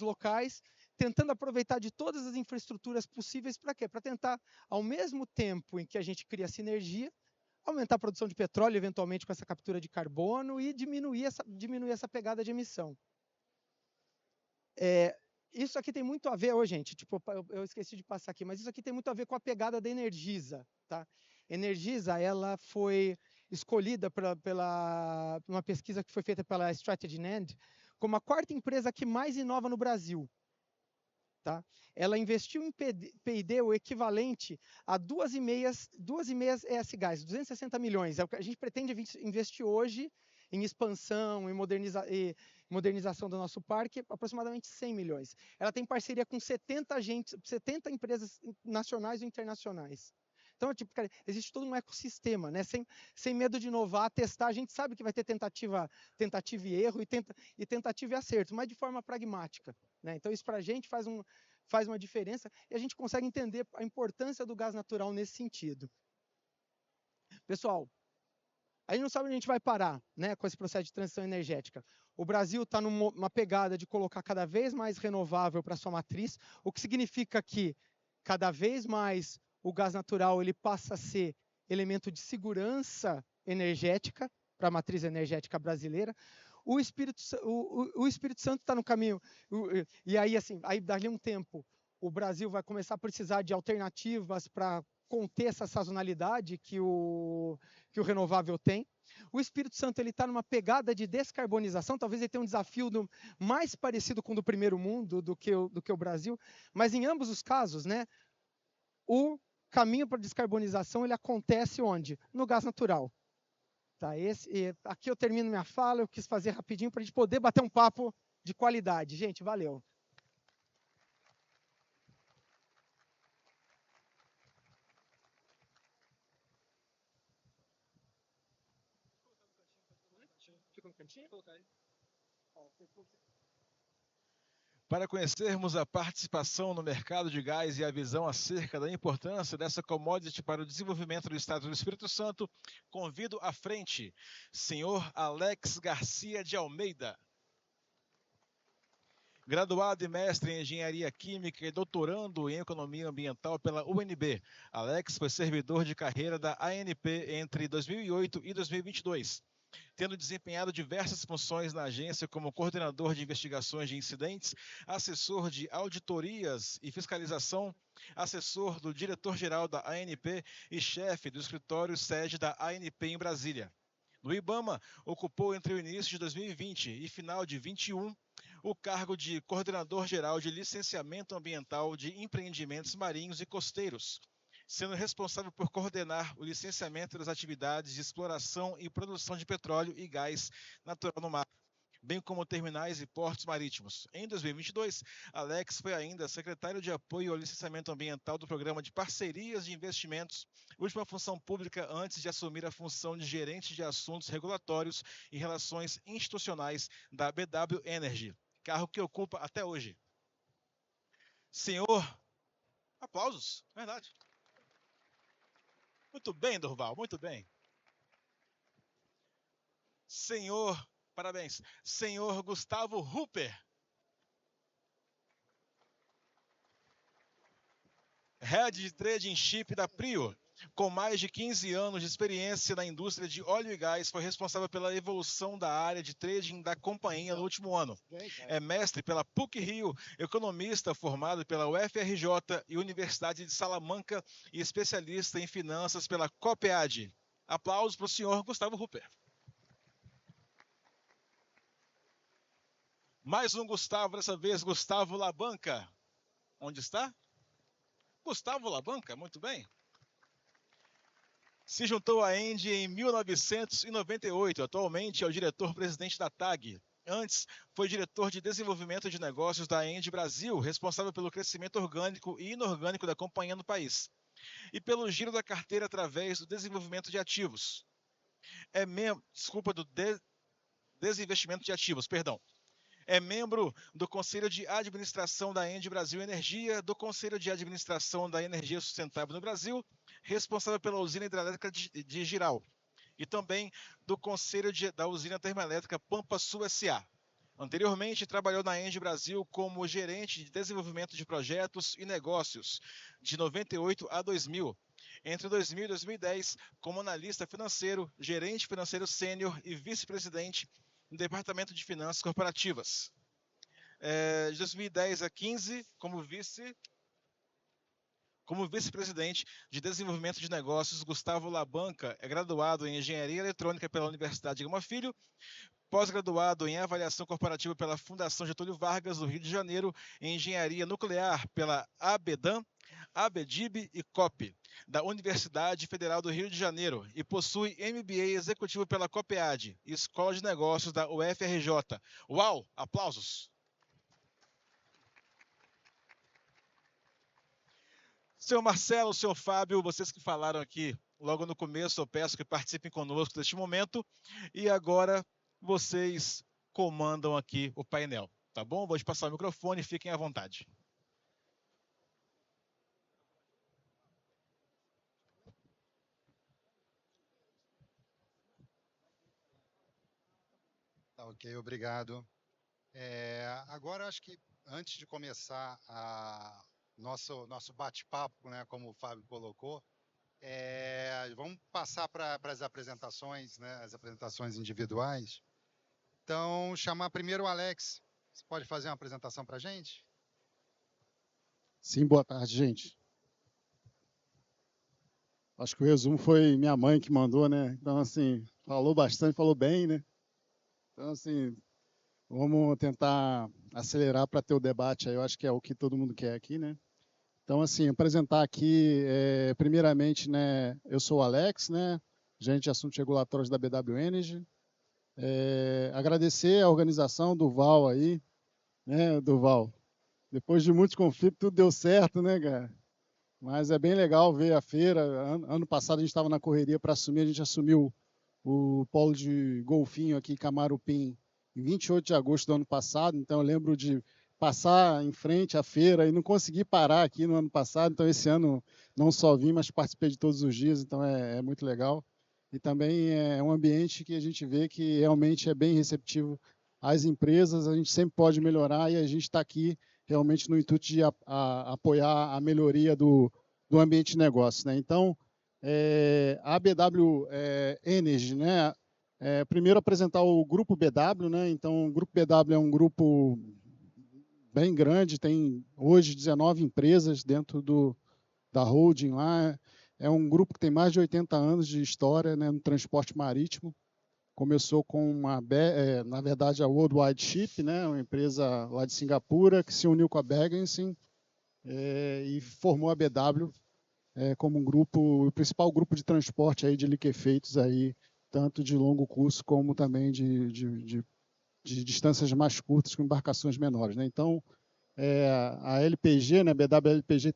locais, tentando aproveitar de todas as infraestruturas possíveis para quê? Para tentar, ao mesmo tempo em que a gente cria sinergia, aumentar a produção de petróleo, eventualmente com essa captura de carbono e diminuir essa pegada de emissão. Isso aqui tem muito a ver, gente, tipo, eu esqueci de passar aqui, mas isso aqui tem muito a ver com a pegada da Energisa. Tá? Energisa, ela foi escolhida pela uma pesquisa que foi feita pela Strategy NAND como a 4ª empresa que mais inova no Brasil. Tá? Ela investiu em P&D o equivalente a 2,5 ES Gás, 260 milhões. É o que a gente pretende investir hoje em expansão, em modernização do nosso parque, aproximadamente 100 milhões. Ela tem parceria com 70 empresas nacionais e internacionais. Então, tipo, cara, existe todo um ecossistema, né? Sem medo de inovar, testar. A gente sabe que vai ter tentativa e erro e tentativa e acerto, mas de forma pragmática. Né? Então, isso para a gente faz uma diferença e a gente consegue entender a importância do gás natural nesse sentido. Pessoal, a gente não sabe onde a gente vai parar, né, com esse processo de transição energética. O Brasil está numa pegada de colocar cada vez mais renovável para sua matriz, o que significa que cada vez mais o gás natural ele passa a ser elemento de segurança energética para a matriz energética brasileira. O Espírito Santo está no caminho. E aí, assim, aí dali um tempo, o Brasil vai começar a precisar de alternativas para conter essa sazonalidade que o renovável tem. O Espírito Santo ele está numa pegada de descarbonização, talvez ele tenha um desafio mais parecido com o do primeiro mundo do que o Brasil, mas em ambos os casos, né, o caminho para a descarbonização ele acontece onde? No gás natural. Tá, aqui eu termino minha fala, eu quis fazer rapidinho para a gente poder bater um papo de qualidade. Gente, valeu. Para conhecermos a participação no mercado de gás e a visão acerca da importância dessa commodity para o desenvolvimento do Estado do Espírito Santo, convido à frente, senhor Alex Garcia de Almeida. Graduado e mestre em Engenharia Química e doutorando em Economia Ambiental pela UNB, Alex foi servidor de carreira da ANP entre 2008 e 2022. Tendo desempenhado diversas funções na agência como coordenador de investigações de incidentes, assessor de auditorias e fiscalização, assessor do diretor-geral da ANP e chefe do escritório sede da ANP em Brasília. No IBAMA, ocupou entre o início de 2020 e final de 2021 o cargo de coordenador-geral de licenciamento ambiental de empreendimentos marinhos e costeiros, sendo responsável por coordenar o licenciamento das atividades de exploração e produção de petróleo e gás natural no mar, bem como terminais e portos marítimos. Em 2022, Alex foi ainda secretário de apoio ao licenciamento ambiental do Programa de Parcerias de Investimentos, última função pública antes de assumir a função de gerente de assuntos regulatórios e relações institucionais da BW Energy, cargo que ocupa até hoje. Senhor, aplausos, verdade. Muito bem, Durval, muito bem. Senhor, parabéns. Senhor Gustavo Rupper. Head de Trading Ship da Prio. Com mais de 15 anos de experiência na indústria de óleo e gás, foi responsável pela evolução da área de trading da companhia no último ano. É mestre pela PUC-Rio, economista formado pela UFRJ e Universidade de Salamanca e especialista em finanças pela COPEAD. Aplausos para o senhor Gustavo Rupper. Mais um Gustavo, dessa vez Gustavo Labanca. Onde está? Gustavo Labanca, muito bem. Se juntou à Engie em 1998, atualmente é o diretor-presidente da TAG. Antes, foi diretor de desenvolvimento de negócios da Engie Brasil, responsável pelo crescimento orgânico e inorgânico da companhia no país, e pelo giro da carteira através do desenvolvimento de ativos. Desinvestimento de ativos, perdão. É membro do Conselho de Administração da Engie Brasil Energia, do Conselho de Administração da Energia Sustentável no Brasil, responsável pela usina hidrelétrica de Giral, e também do Conselho da Usina Termoelétrica Pampa Sul S.A. Anteriormente, trabalhou na Engie Brasil como gerente de desenvolvimento de projetos e negócios, de 98 a 2000. Entre 2000 e 2010, como analista financeiro, gerente financeiro sênior e vice-presidente no Departamento de Finanças Corporativas. De 2010 a 15, como vice-presidente de desenvolvimento de negócios, Gustavo Labanca é graduado em Engenharia Eletrônica pela Universidade Gama Filho, pós-graduado em Avaliação Corporativa pela Fundação Getúlio Vargas, do Rio de Janeiro, em Engenharia Nuclear pela ABDAM, ABDIB e COP, da Universidade Federal do Rio de Janeiro, e possui MBA executivo pela COPEAD, Escola de Negócios da UFRJ. Uau! Aplausos! Senhor Marcelo, senhor Fábio, vocês que falaram aqui logo no começo, eu peço que participem conosco deste momento, e agora vocês comandam aqui o painel, tá bom? Vou te passar o microfone, fiquem à vontade. Tá, ok, obrigado. Agora, acho que antes de começar nosso bate-papo, né, como o Fábio colocou. Vamos passar para as apresentações, né, as apresentações individuais. Então, chamar primeiro o Alex. Você pode fazer uma apresentação para a gente? Sim, boa tarde, gente. Acho que o resumo foi minha mãe que mandou, né? Então, assim, falou bastante, falou bem, né? Então, assim, vamos tentar acelerar para ter o debate aí. Eu acho que é o que todo mundo quer aqui, né? Então, assim, apresentar aqui, primeiramente, né? Eu sou o Alex, né? Gerente de assuntos regulatórios da BW Energy. Agradecer a organização do Val aí, né? Do Val. Depois de muitos conflitos, tudo deu certo, né, cara? Mas é bem legal ver a feira. Ano passado a gente estava na correria para assumir, a gente assumiu o polo de golfinho aqui em Camarupim em 28 de agosto do ano passado, então eu lembro de passar em frente à feira e não consegui parar aqui no ano passado, então esse ano não só vim, mas participei de todos os dias, então é muito legal. E também é um ambiente que a gente vê que realmente é bem receptivo às empresas, a gente sempre pode melhorar e a gente está aqui realmente no intuito de apoiar a melhoria do ambiente de negócio, né? Então, a BW Energy, né? Primeiro apresentar o grupo BW, né? Então, o grupo BW é um grupo bem grande, tem hoje 19 empresas dentro da holding lá. É um grupo que tem mais de 80 anos de história, né, no transporte marítimo. Começou com na verdade, a Worldwide Ship, né, uma empresa lá de Singapura, que se uniu com a Bergensen e formou a BW como um grupo, o principal grupo de transporte aí de liquefeitos, aí, tanto de longo curso como também de distâncias mais curtas com embarcações menores, né? Então, a LPG, né, a BW LPG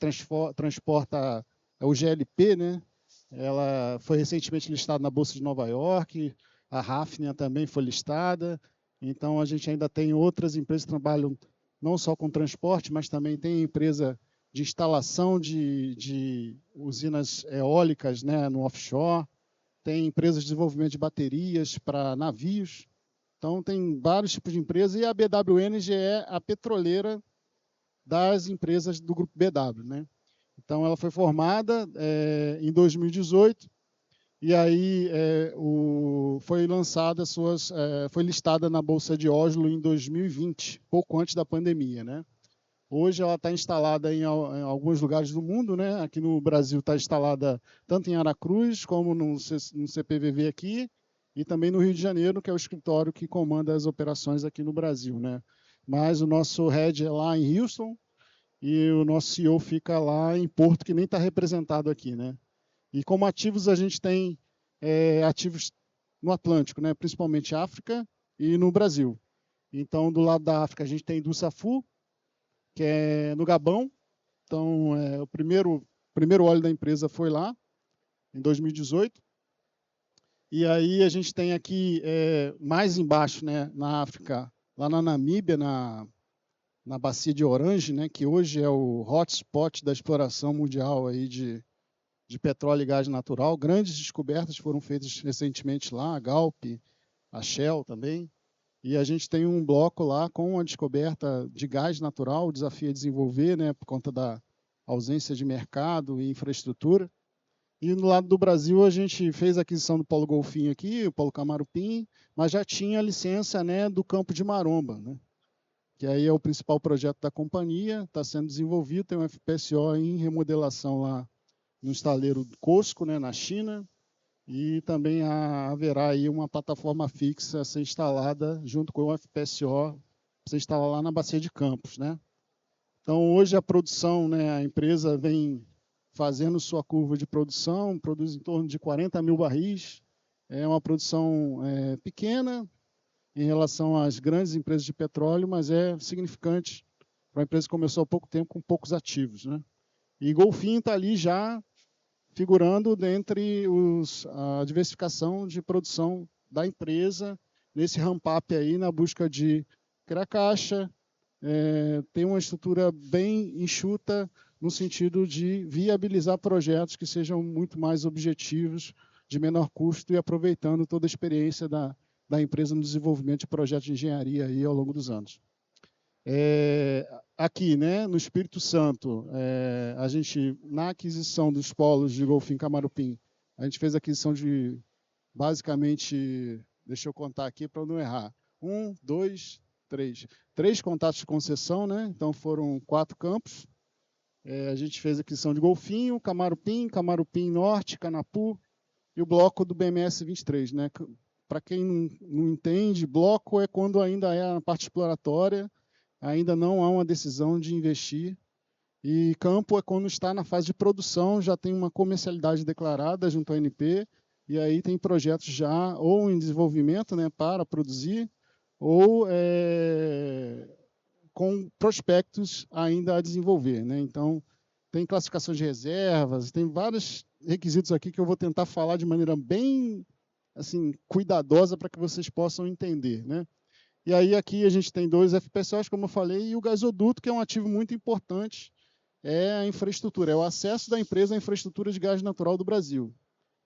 transporta o GLP, né? Ela foi recentemente listada na Bolsa de Nova York. A Hafnia também foi listada, então a gente ainda tem outras empresas que trabalham não só com transporte, mas também tem empresa de instalação de usinas eólicas, né, no offshore, tem empresas de desenvolvimento de baterias para navios, então tem vários tipos de empresas e a BW Energy é a petroleira das empresas do grupo BW, né? Então ela foi formada em 2018, e aí foi lançada foi listada na Bolsa de Oslo em 2020, pouco antes da pandemia, né? Hoje ela está instalada em alguns lugares do mundo, né? Aqui no Brasil está instalada tanto em Aracruz como no CPVV aqui e também no Rio de Janeiro, que é o escritório que comanda as operações aqui no Brasil, né? Mas o nosso head é lá em Houston e o nosso CEO fica lá em Porto, que nem está representado aqui, né? E como ativos, a gente tem ativos no Atlântico, né? Principalmente África e no Brasil. Então, do lado da África, a gente tem Dussafu, que é no Gabão. Então, o primeiro óleo da empresa foi lá, em 2018. E aí a gente tem aqui, mais embaixo, né, na África, lá na Namíbia, na bacia de Orange, né, que hoje é o hotspot da exploração mundial aí de petróleo e gás natural. Grandes descobertas foram feitas recentemente lá, a Galp, a Shell também. E a gente tem um bloco lá com a descoberta de gás natural, o desafio é desenvolver, né, por conta da ausência de mercado e infraestrutura. E no lado do Brasil, a gente fez a aquisição do Polo Golfinho aqui, o Polo Camarupim, mas já tinha a licença, né, do Campo de Maromba, né, que aí é o principal projeto da companhia, está sendo desenvolvido, tem um FPSO em remodelação lá no estaleiro Cosco, né, na China, e também haverá aí uma plataforma fixa a ser instalada junto com o FPSO, para ser instalada lá na Bacia de Campos, né. Então, hoje a produção, né, a empresa vem fazendo sua curva de produção, produz em torno de 40 mil barris, é uma produção pequena em relação às grandes empresas de petróleo, mas é significante para uma empresa que começou há pouco tempo com poucos ativos, né. E Golfinho está ali já figurando dentre a diversificação de produção da empresa, nesse ramp-up aí, na busca de criar caixa, tem uma estrutura bem enxuta, no sentido de viabilizar projetos que sejam muito mais objetivos, de menor custo e aproveitando toda a experiência da empresa no desenvolvimento de projetos de engenharia aí ao longo dos anos. Aqui, né, no Espírito Santo, a gente, na aquisição dos polos de Golfinho e Camarupim, a gente fez a aquisição de, basicamente, deixa eu contar aqui para não errar, 1, 2, 3. 3 contratos de concessão, né? Então foram 4 campos. A gente fez a aquisição de Golfinho, Camarupim, Camarupim Norte, Canapu e o bloco do BMS 23, né? Para quem não entende, bloco é quando ainda é a parte exploratória, ainda não há uma decisão de investir. E campo é quando está na fase de produção, já tem uma comercialidade declarada junto ao ANP, e aí tem projetos já ou em desenvolvimento, né, para produzir, ou com prospectos ainda a desenvolver, né? Então, tem classificação de reservas, tem vários requisitos aqui que eu vou tentar falar de maneira bem assim, cuidadosa para que vocês possam entender, né? E aí aqui a gente tem 2 FPSOs, como eu falei, e o gasoduto, que é um ativo muito importante, é a infraestrutura, é o acesso da empresa à infraestrutura de gás natural do Brasil.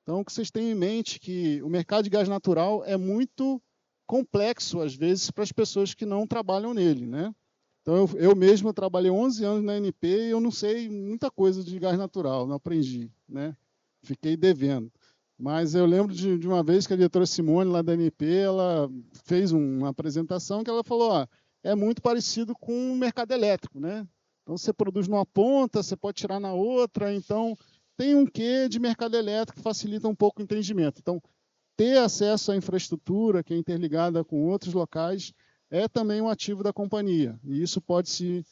Então, que vocês tenham em mente que o mercado de gás natural é muito complexo, às vezes, para as pessoas que não trabalham nele, né? Então, eu mesmo trabalhei 11 anos na ANP e eu não sei muita coisa de gás natural, não aprendi, né? Fiquei devendo. Mas eu lembro de uma vez que a diretora Simone, lá da ANP, ela fez uma apresentação que ela falou, é muito parecido com o mercado elétrico, né? Então, você produz numa ponta, você pode tirar na outra, então tem um quê de mercado elétrico que facilita um pouco o entendimento. Então, ter acesso à infraestrutura, que é interligada com outros locais, é também um ativo da companhia. E isso pode se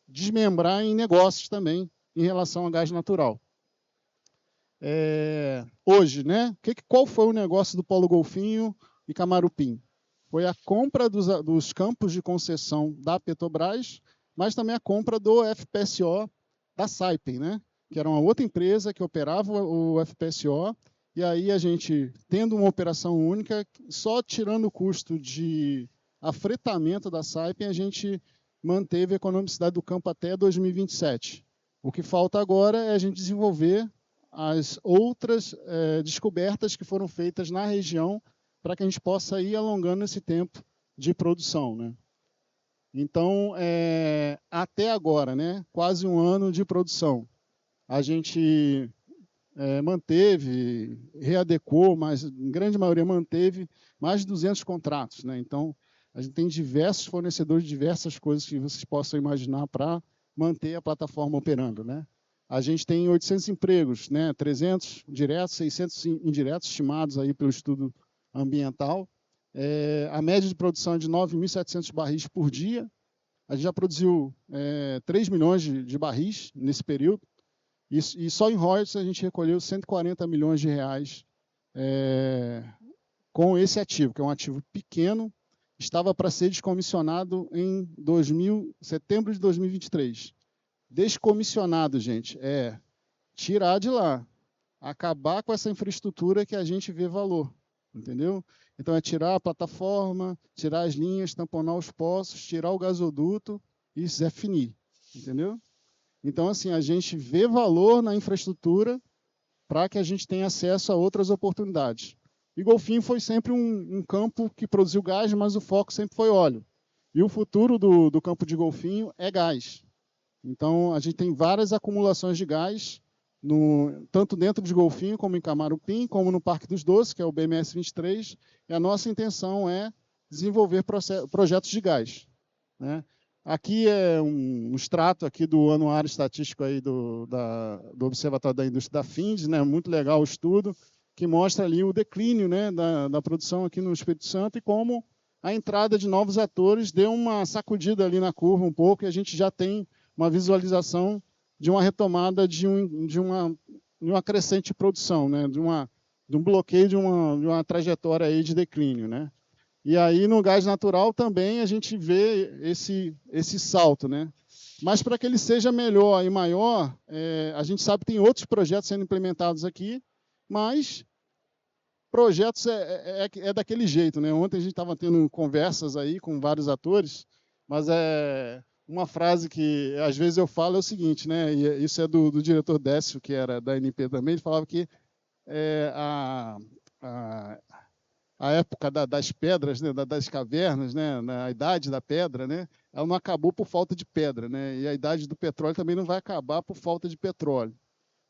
desmembrar em negócios também em relação a gás natural. Hoje, né? Qual foi o negócio do Polo Golfinho e Camarupim? Foi a compra dos campos de concessão da Petrobras, mas também a compra do FPSO da Saipem, né? Que era uma outra empresa que operava o FPSO, e aí a gente, tendo uma operação única, só tirando o custo de afretamento da Saipem, a gente manteve a economicidade do campo até 2027. O que falta agora é a gente desenvolver as outras descobertas que foram feitas na região para que a gente possa ir alongando esse tempo de produção, né? Então, até agora, né, quase um ano de produção, a gente manteve, readecou, mas em grande maioria manteve mais de 200 contratos, né? Então, a gente tem diversos fornecedores de diversas coisas que vocês possam imaginar para manter a plataforma operando, né? A gente tem 800 empregos, né? 300 diretos, 600 indiretos, estimados aí pelo estudo ambiental. A média de produção é de 9.700 barris por dia. A gente já produziu 3 milhões de barris nesse período. E só em royalties a gente recolheu 140 milhões de reais com esse ativo, que é um ativo pequeno. Estava para ser descomissionado em setembro de 2023. Descomissionado, gente, tirar de lá, acabar com essa infraestrutura que a gente vê valor, entendeu? Então é tirar a plataforma, tirar as linhas, tamponar os poços, tirar o gasoduto e isso é finir, entendeu? Então, assim, a gente vê valor na infraestrutura para que a gente tenha acesso a outras oportunidades. E Golfinho foi sempre um campo que produziu gás, mas o foco sempre foi óleo. E o futuro do campo de Golfinho é gás. Então, a gente tem várias acumulações de gás, tanto dentro de Golfinho, como em Camarupim, como no Parque dos Doces, que é o BMS 23, e a nossa intenção é desenvolver projetos de gás, né? Aqui é um extrato aqui do anuário estatístico aí do Observatório da Indústria da FINDES, né? Muito legal o estudo, que mostra ali o declínio, né, da produção aqui no Espírito Santo e como a entrada de novos atores deu uma sacudida ali na curva um pouco, e a gente já tem uma visualização de uma retomada de uma crescente produção, né? de um bloqueio de uma trajetória aí de declínio, né? E aí no gás natural também a gente vê esse salto, né? Mas para que ele seja melhor e maior, a gente sabe que tem outros projetos sendo implementados aqui, mas projetos é daquele jeito, né? Ontem a gente estava tendo conversas aí com vários atores, mas uma frase que às vezes eu falo é o seguinte, né? E isso é do diretor Décio, que era da ANP também. Ele falava que a época das pedras, né, das cavernas, né, na idade da pedra, né, ela não acabou por falta de pedra, né, e a idade do petróleo também não vai acabar por falta de petróleo.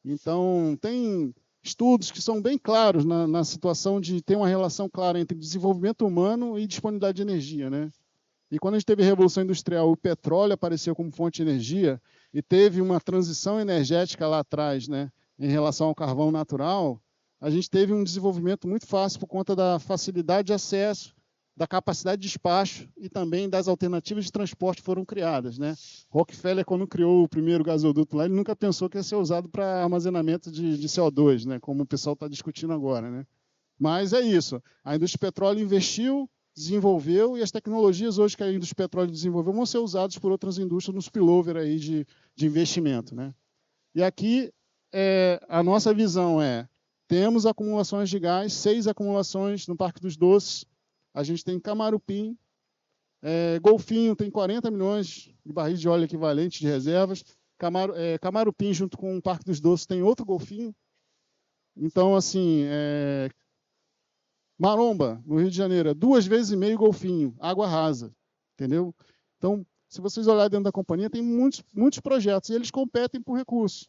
Então, tem estudos que são bem claros na situação de ter uma relação clara entre desenvolvimento humano e disponibilidade de energia, né? E quando a gente teve a Revolução Industrial, o petróleo apareceu como fonte de energia e teve uma transição energética lá atrás, né, em relação ao carvão natural, a gente teve um desenvolvimento muito fácil por conta da facilidade de acesso, da capacidade de despacho e também das alternativas de transporte que foram criadas, né? Rockefeller, quando criou o primeiro gasoduto lá, ele nunca pensou que ia ser usado para armazenamento de CO2, né, como o pessoal está discutindo agora, né? Mas é isso. A indústria de petróleo investiu, desenvolveu, e as tecnologias hoje que a indústria de petróleo desenvolveu vão ser usadas por outras indústrias no spillover aí de investimento, né? E aqui a nossa visão temos acumulações de gás, 6 acumulações no Parque dos Doces, a gente tem Camarupim, Golfinho tem 40 milhões de barris de óleo equivalente de reservas, Camarupim junto com o Parque dos Doces tem outro Golfinho, então assim, Maromba, no Rio de Janeiro, 2,5 vezes Golfinho, água rasa, entendeu? Então, se vocês olharem dentro da companhia, tem muitos projetos, e eles competem por recursos.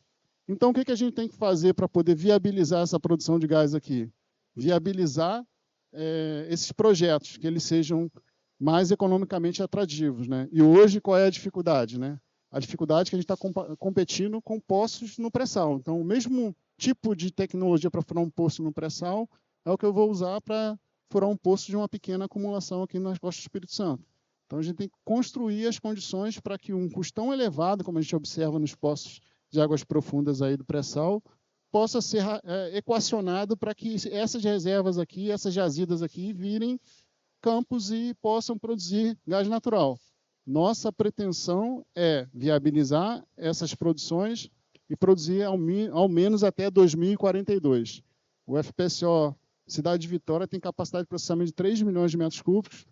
Então, o que a gente tem que fazer para poder viabilizar essa produção de gás aqui? Viabilizar esses projetos, que eles sejam mais economicamente atrativos, né? E hoje, qual é a dificuldade, né? A dificuldade é que a gente está competindo com poços no pré-sal. Então, o mesmo tipo de tecnologia para furar um poço no pré-sal é o que eu vou usar para furar um poço de uma pequena acumulação aqui nas costas do Espírito Santo. Então, a gente tem que construir as condições para que um custo tão elevado, como a gente observa nos poços de águas profundas aí do pré-sal, possa ser equacionado para que essas reservas aqui, essas jazidas aqui, virem campos e possam produzir gás natural. Nossa pretensão é viabilizar essas produções e produzir ao menos até 2042. O FPSO Cidade de Vitória tem capacidade de processamento de 3 milhões de metros cúbicos.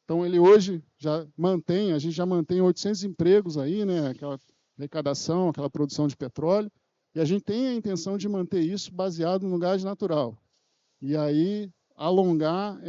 Então, ele hoje a gente já mantém 800 empregos aí, né? Aquela arrecadação, aquela produção de petróleo. E a gente tem a intenção de manter isso baseado no gás natural. E aí, alongar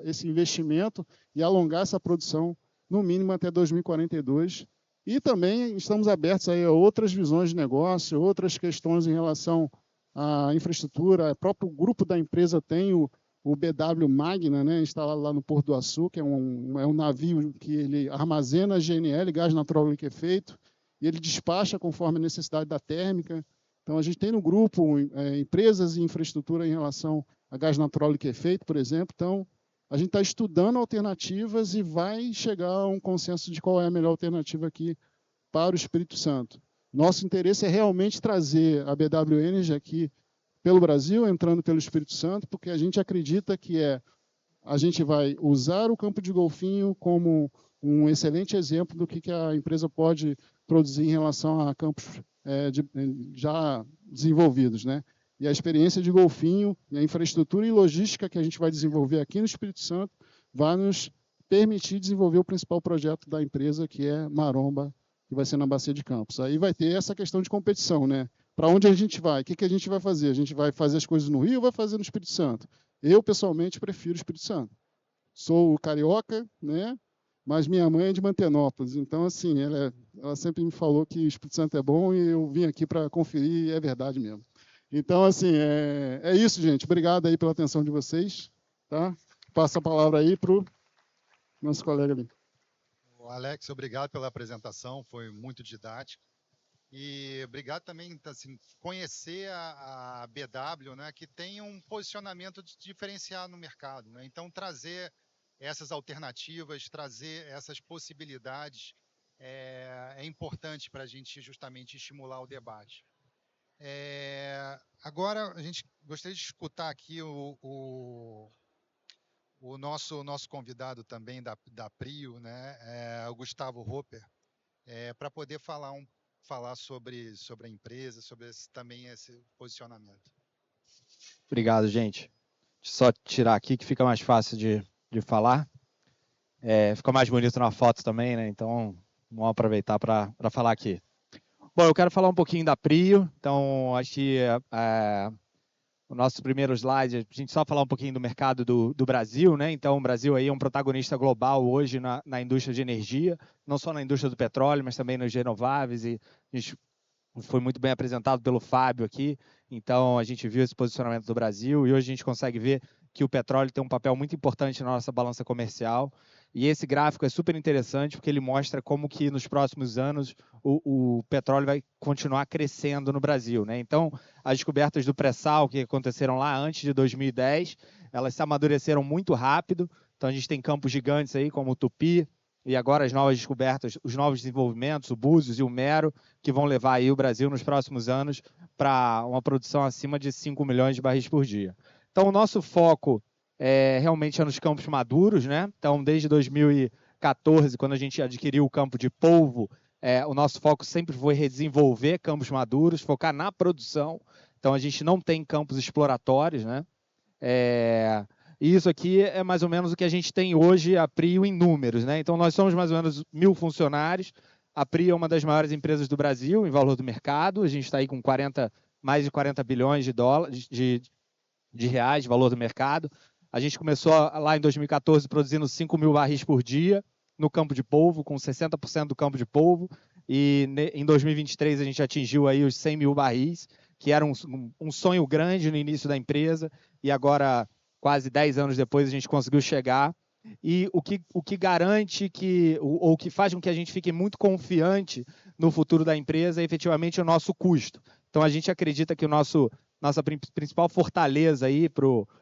esse investimento e alongar essa produção, no mínimo até 2042. E também estamos abertos aí a outras visões de negócio, outras questões em relação à infraestrutura. O próprio grupo da empresa tem o BW Magna, né, instalado lá no Porto do Açu, que é um navio que ele armazena GNL, gás natural liquefeito, e ele despacha conforme a necessidade da térmica. Então, a gente tem no grupo empresas e infraestrutura em relação a gás natural liquefeito, por exemplo. Então, a gente está estudando alternativas e vai chegar a um consenso de qual é a melhor alternativa aqui para o Espírito Santo. Nosso interesse é realmente trazer a BW Energy aqui pelo Brasil, entrando pelo Espírito Santo, porque a gente acredita que a gente vai usar o campo de Golfinho como um excelente exemplo do que a empresa pode produzir em relação a campos já desenvolvidos, né? E a experiência de Golfinho, e a infraestrutura e logística que a gente vai desenvolver aqui no Espírito Santo vai nos permitir desenvolver o principal projeto da empresa, que é Maromba, que vai ser na Bacia de Campos. Aí vai ter essa questão de competição, né? Para onde a gente vai? O que a gente vai fazer? A gente vai fazer as coisas no Rio ou vai fazer no Espírito Santo? Eu, pessoalmente, prefiro o Espírito Santo. Sou carioca, né? Mas minha mãe é de Mantenópolis. Então, assim, ela sempre me falou que o Espírito Santo é bom e eu vim aqui para conferir e é verdade mesmo. Então, assim, é isso, gente. Obrigado aí pela atenção de vocês. Tá? Passo a palavra aí para o nosso colega ali. Alex, obrigado pela apresentação, foi muito didático. E obrigado também assim, conhecer a BW, né, que tem um posicionamento diferenciado no mercado, né? Então, trazer essas alternativas, trazer essas possibilidades é importante para a gente justamente estimular o debate. Agora, a gente gostaria de escutar aqui o nosso convidado também da Prio, né, o Gustavo Roper, para poder falar sobre a empresa, sobre também esse posicionamento. Obrigado, gente. Deixa eu só tirar aqui que fica mais fácil de falar. Fica mais bonito na foto também, né? Então, vamos aproveitar para falar aqui. Bom, eu quero falar um pouquinho da Prio. Então, acho que o nosso primeiro slide, a gente só falar um pouquinho do mercado do Brasil, né? Então, o Brasil aí é um protagonista global hoje na indústria de energia, não só na indústria do petróleo, mas também nos renováveis, e a gente foi muito bem apresentado pelo Fábio aqui, então a gente viu esse posicionamento do Brasil, e hoje a gente consegue ver que o petróleo tem um papel muito importante na nossa balança comercial, e esse gráfico é super interessante, porque ele mostra como que nos próximos anos o petróleo vai continuar crescendo no Brasil, né? Então, as descobertas do pré-sal que aconteceram lá antes de 2010, elas se amadureceram muito rápido, então a gente tem campos gigantes aí, como o Tupi, e agora as novas descobertas, os novos desenvolvimentos, o Búzios e o Mero, que vão levar aí o Brasil nos próximos anos para uma produção acima de 5 milhões de barris por dia. Então, o nosso foco realmente é nos campos maduros, né? Então, desde 2014, quando a gente adquiriu o campo de polvo, o nosso foco sempre foi redesenvolver campos maduros, focar na produção. Então, a gente não tem campos exploratórios, né? E isso aqui é mais ou menos o que a gente tem hoje, a Prio, em números, né? Então, nós somos mais ou menos 1.000 funcionários. A Prio é uma das maiores empresas do Brasil em valor do mercado. A gente está aí com mais de 40 bilhões de reais de valor do mercado. A gente começou lá em 2014 produzindo 5.000 barris por dia no campo de polvo, com 60% do campo de polvo. E em 2023 a gente atingiu aí os 100.000 barris, que era um sonho grande no início da empresa. E agora, quase 10 anos depois, a gente conseguiu chegar. E o que garante ou o que faz com que a gente fique muito confiante no futuro da empresa é efetivamente o nosso custo. Então, a gente acredita que nossa principal fortaleza aí,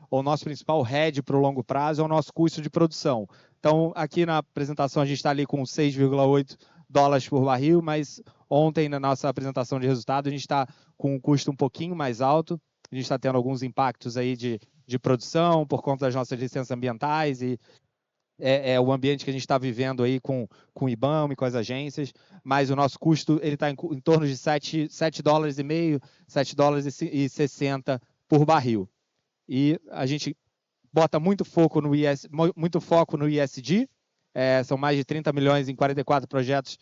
ou nosso principal hedge para o longo prazo é o nosso custo de produção. Então, aqui na apresentação a gente está ali com $6,8 por barril, mas ontem na nossa apresentação de resultado a gente está com um custo um pouquinho mais alto. A gente está tendo alguns impactos aí de produção por conta das nossas licenças ambientais e o ambiente que a gente está vivendo aí com o IBAMA e com as agências, mas o nosso custo está em torno de $7,5, $7,60 por barril. E a gente bota muito foco no ESG, são mais de 30 milhões em 44 projetos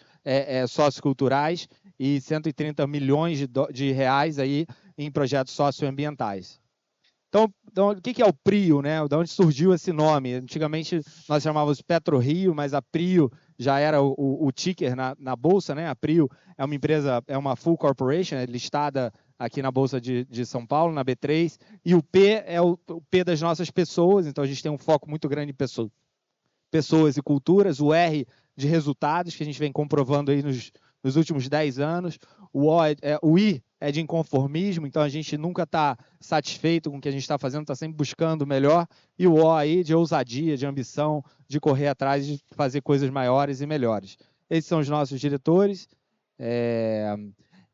socioculturais e 130 milhões de reais aí em projetos socioambientais. Então, o que é o Prio, né? De onde surgiu esse nome? Antigamente nós chamávamos PetroRio, mas a Prio já era o ticker na bolsa, né? A Prio é uma empresa, é uma full corporation, é listada aqui na bolsa de São Paulo, na B3, e o P é o P das nossas pessoas, então a gente tem um foco muito grande em pessoas e culturas, o R de resultados, que a gente vem comprovando aí nos últimos 10 anos, o I é de inconformismo, então a gente nunca está satisfeito com o que a gente está fazendo, está sempre buscando o melhor, e o O aí de ousadia, de ambição, de correr atrás, de fazer coisas maiores e melhores. Esses são os nossos diretores,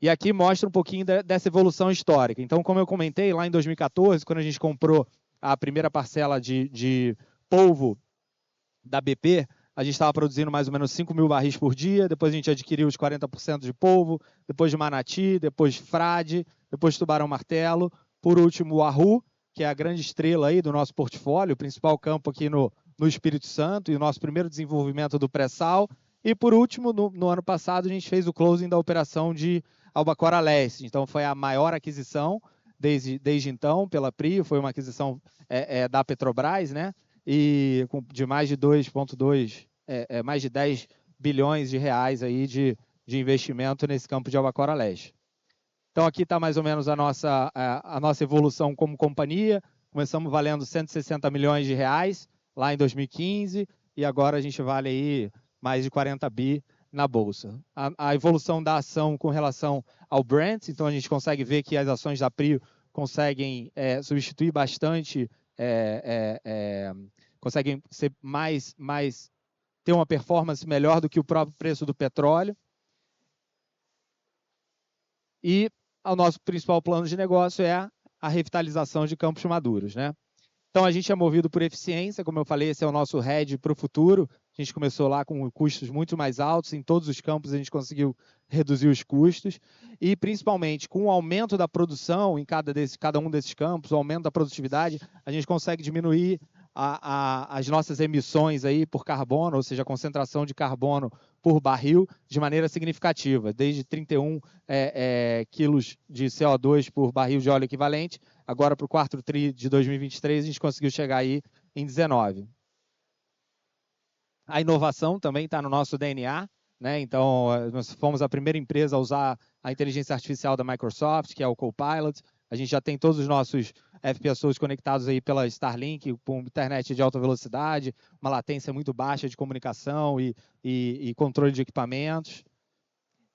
e aqui mostra um pouquinho dessa evolução histórica. Então, como eu comentei, lá em 2014, quando a gente comprou a primeira parcela de polvo da BP, a gente estava produzindo mais ou menos 5.000 barris por dia, depois a gente adquiriu os 40% de polvo, depois de Manati, depois Frade, depois Tubarão Martelo, por último o Arru, que é a grande estrela aí do nosso portfólio, o principal campo aqui no Espírito Santo e o nosso primeiro desenvolvimento do pré-sal, e por último, no ano passado, a gente fez o closing da operação de Albacora Leste, então foi a maior aquisição desde então pela Prio, foi uma aquisição da Petrobras, né? E de mais de 2,2 mais de 10 bilhões de reais aí de investimento nesse campo de Albacora Leste. Então, aqui está mais ou menos a nossa evolução como companhia. Começamos valendo 160 milhões de reais lá em 2015 e agora a gente vale aí mais de 40 bi na Bolsa. A evolução da ação com relação ao Brent, então a gente consegue ver que as ações da Prio conseguem substituir bastante, conseguem ser ter uma performance melhor do que o próprio preço do petróleo. E o nosso principal plano de negócio é a revitalização de campos maduros, né? Então, a gente é movido por eficiência, como eu falei, esse é o nosso hedge para o futuro. A gente começou lá com custos muito mais altos, em todos os campos a gente conseguiu reduzir os custos, e principalmente com o aumento da produção em cada um desses campos, o aumento da produtividade, a gente consegue diminuir as nossas emissões aí por carbono, ou seja, a concentração de carbono por barril, de maneira significativa, desde 31 quilos de CO2 por barril de óleo equivalente, agora para o quarto tri de 2023 a gente conseguiu chegar aí em 19. A inovação também está no nosso DNA, né? Então, nós fomos a primeira empresa a usar a inteligência artificial da Microsoft, que é o Copilot. A gente já tem todos os nossos FPSOs conectados aí pela Starlink, com internet de alta velocidade, uma latência muito baixa de comunicação e controle de equipamentos.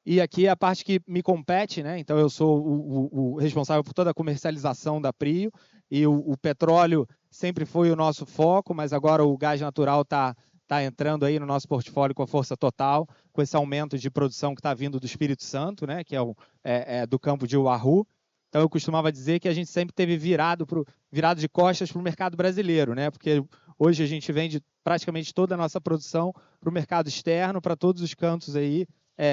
E aqui é a parte que me compete, né? Então, eu sou o responsável por toda a comercialização da Prio, e o petróleo sempre foi o nosso foco, mas agora o gás natural está entrando aí no nosso portfólio com a força total, com esse aumento de produção que está vindo do Espírito Santo, né? Que é do campo de Wahoo. Então, eu costumava dizer que a gente sempre teve virado de costas para o mercado brasileiro, né? Porque hoje a gente vende praticamente toda a nossa produção para o mercado externo, para todos os cantos aí,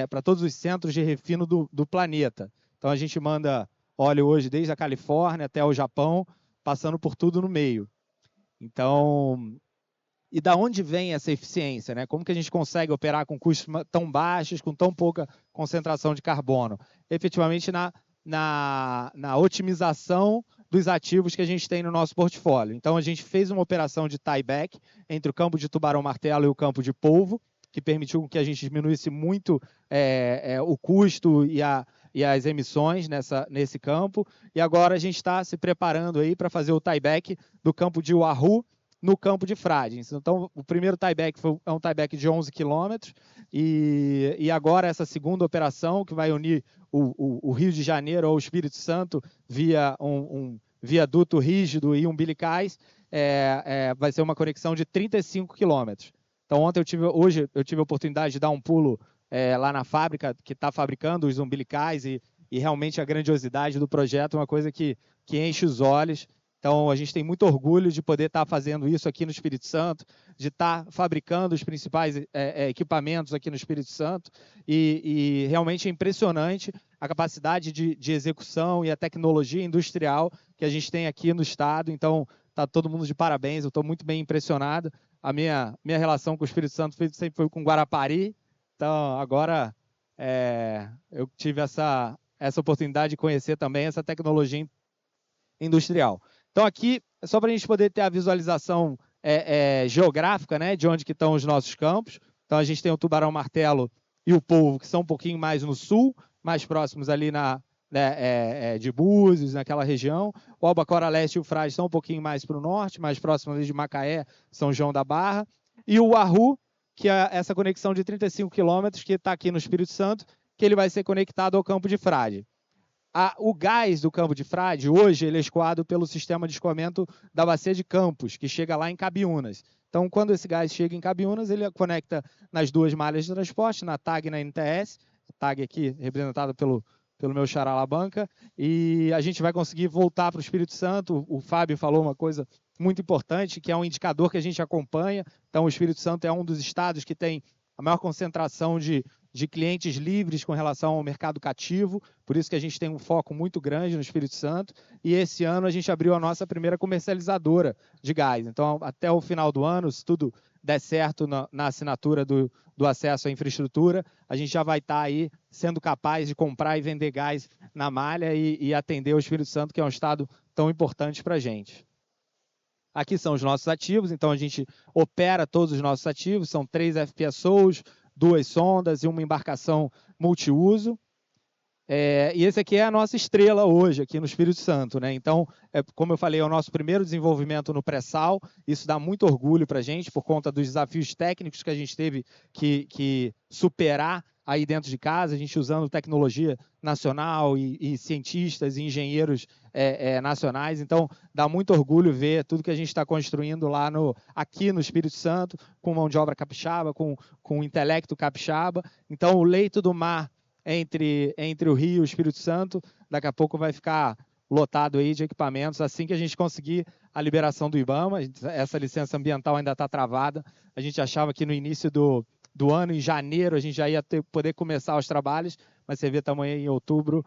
para todos os centros de refino do planeta. Então, a gente manda óleo hoje desde a Califórnia até o Japão, passando por tudo no meio. Então, e da onde vem essa eficiência, né? Como que a gente consegue operar com custos tão baixos, com tão pouca concentração de carbono? Efetivamente, na otimização dos ativos que a gente tem no nosso portfólio. Então, a gente fez uma operação de tieback entre o campo de Tubarão-Martelo e o campo de Polvo, que permitiu que a gente diminuísse muito o custo e as emissões nesse campo. E agora a gente está se preparando aí para fazer o tieback do campo de Wahoo no campo de Frades. Então, o primeiro tieback é um tieback de 11 quilômetros, e agora essa segunda operação, que vai unir o Rio de Janeiro ao Espírito Santo via um viaduto rígido e umbilicais, vai ser uma conexão de 35 quilômetros. Então, hoje eu tive a oportunidade de dar um pulo lá na fábrica que está fabricando os umbilicais, e realmente a grandiosidade do projeto é uma coisa que enche os olhos. Então, a gente tem muito orgulho de poder estar fazendo isso aqui no Espírito Santo, de estar fabricando os principais equipamentos aqui no Espírito Santo, e realmente é impressionante a capacidade de execução e a tecnologia industrial que a gente tem aqui no estado. Então, está todo mundo de parabéns, eu estou muito bem impressionado. A minha relação com o Espírito Santo sempre foi com Guarapari, então agora eu tive essa oportunidade de conhecer também essa tecnologia industrial. Então, aqui, só para a gente poder ter a visualização geográfica, né, de onde que estão os nossos campos. Então, a gente tem o Tubarão-Martelo e o Polvo, que são um pouquinho mais no sul, mais próximos ali de Búzios, naquela região. O Albacora Leste e o Frade estão um pouquinho mais para o norte, mais próximos ali de Macaé, São João da Barra. E o Wahoo, que é essa conexão de 35 quilômetros, que está aqui no Espírito Santo, que ele vai ser conectado ao campo de Frade. O gás do campo de Frade, hoje, ele é escoado pelo sistema de escoamento da Bacia de Campos, que chega lá em Cabiúnas. Então, quando esse gás chega em Cabiúnas, ele conecta nas duas malhas de transporte, na TAG e na NTS. TAG aqui, representada pelo meu xará Alabanca. E a gente vai conseguir voltar para o Espírito Santo. O Fábio falou uma coisa muito importante, que é um indicador que a gente acompanha. Então, o Espírito Santo é um dos estados que tem a maior concentração de clientes livres com relação ao mercado cativo, por isso que a gente tem um foco muito grande no Espírito Santo, e esse ano a gente abriu a nossa primeira comercializadora de gás. Então, até o final do ano, se tudo der certo na assinatura do acesso à infraestrutura, a gente já vai estar aí sendo capaz de comprar e vender gás na malha e atender o Espírito Santo, que é um estado tão importante para a gente. Aqui são os nossos ativos, então a gente opera todos os nossos ativos, são 3 FPSOs, 2 sondas e uma embarcação multiuso. E esse aqui é a nossa estrela hoje, aqui no Espírito Santo, né? Então, como eu falei, é o nosso primeiro desenvolvimento no pré-sal. Isso dá muito orgulho para a gente, por conta dos desafios técnicos que a gente teve que superar aí dentro de casa, a gente usando tecnologia nacional e cientistas e engenheiros nacionais. Então, dá muito orgulho ver tudo que a gente está construindo lá aqui no Espírito Santo, com mão de obra capixaba, com intelecto capixaba. Então, o leito do mar entre o Rio e o Espírito Santo, daqui a pouco vai ficar lotado aí de equipamentos, assim que a gente conseguir a liberação do IBAMA. Essa licença ambiental ainda está travada. A gente achava que no início do ano, em janeiro, a gente já ia poder começar os trabalhos, mas você vê estamos aí em outubro,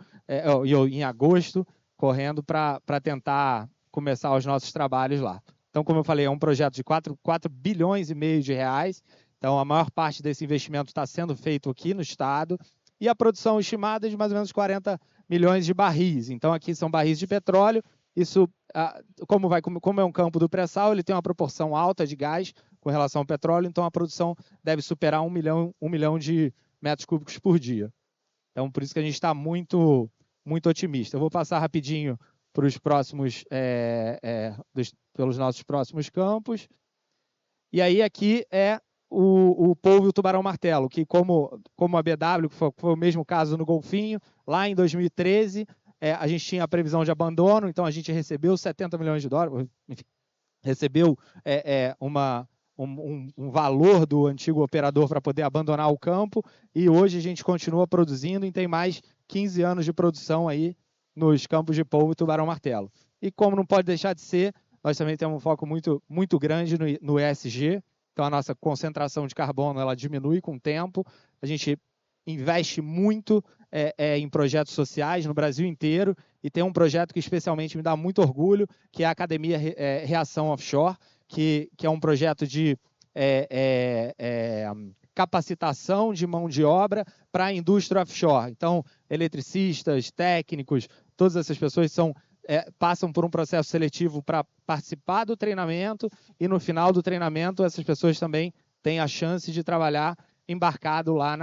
em agosto, correndo para tentar começar os nossos trabalhos lá. Então, como eu falei, é um projeto de 4 bilhões e meio de reais. Então, a maior parte desse investimento está sendo feito aqui no estado. E a produção estimada é de mais ou menos 40 milhões de barris. Então, aqui são barris de petróleo. Isso, como é um campo do pré-sal, ele tem uma proporção alta de gás com relação ao petróleo. Então, a produção deve superar 1 milhão de metros cúbicos por dia. Então, por isso que a gente está muito otimista. Eu vou passar rapidinho para os próximos, pelos nossos próximos campos. E aí aqui é o polvo e o tubarão-martelo, que como a BW, que foi o mesmo caso no Golfinho, lá em 2013, a gente tinha a previsão de abandono, então a gente recebeu 70 milhões de dólares, enfim, recebeu um valor do antigo operador para poder abandonar o campo, e hoje a gente continua produzindo e tem mais 15 anos de produção aí nos campos de polvo e tubarão-martelo. E como não pode deixar de ser, nós também temos um foco muito grande no ESG, então a nossa concentração de carbono ela diminui com o tempo, a gente investe muito em projetos sociais no Brasil inteiro, e tem um projeto que especialmente me dá muito orgulho, que é a Academia Reação Offshore, que é um projeto de capacitação de mão de obra para a indústria offshore. Então, eletricistas, técnicos, todas essas pessoas passam por um processo seletivo para participar do treinamento, e no final do treinamento essas pessoas também têm a chance de trabalhar embarcado lá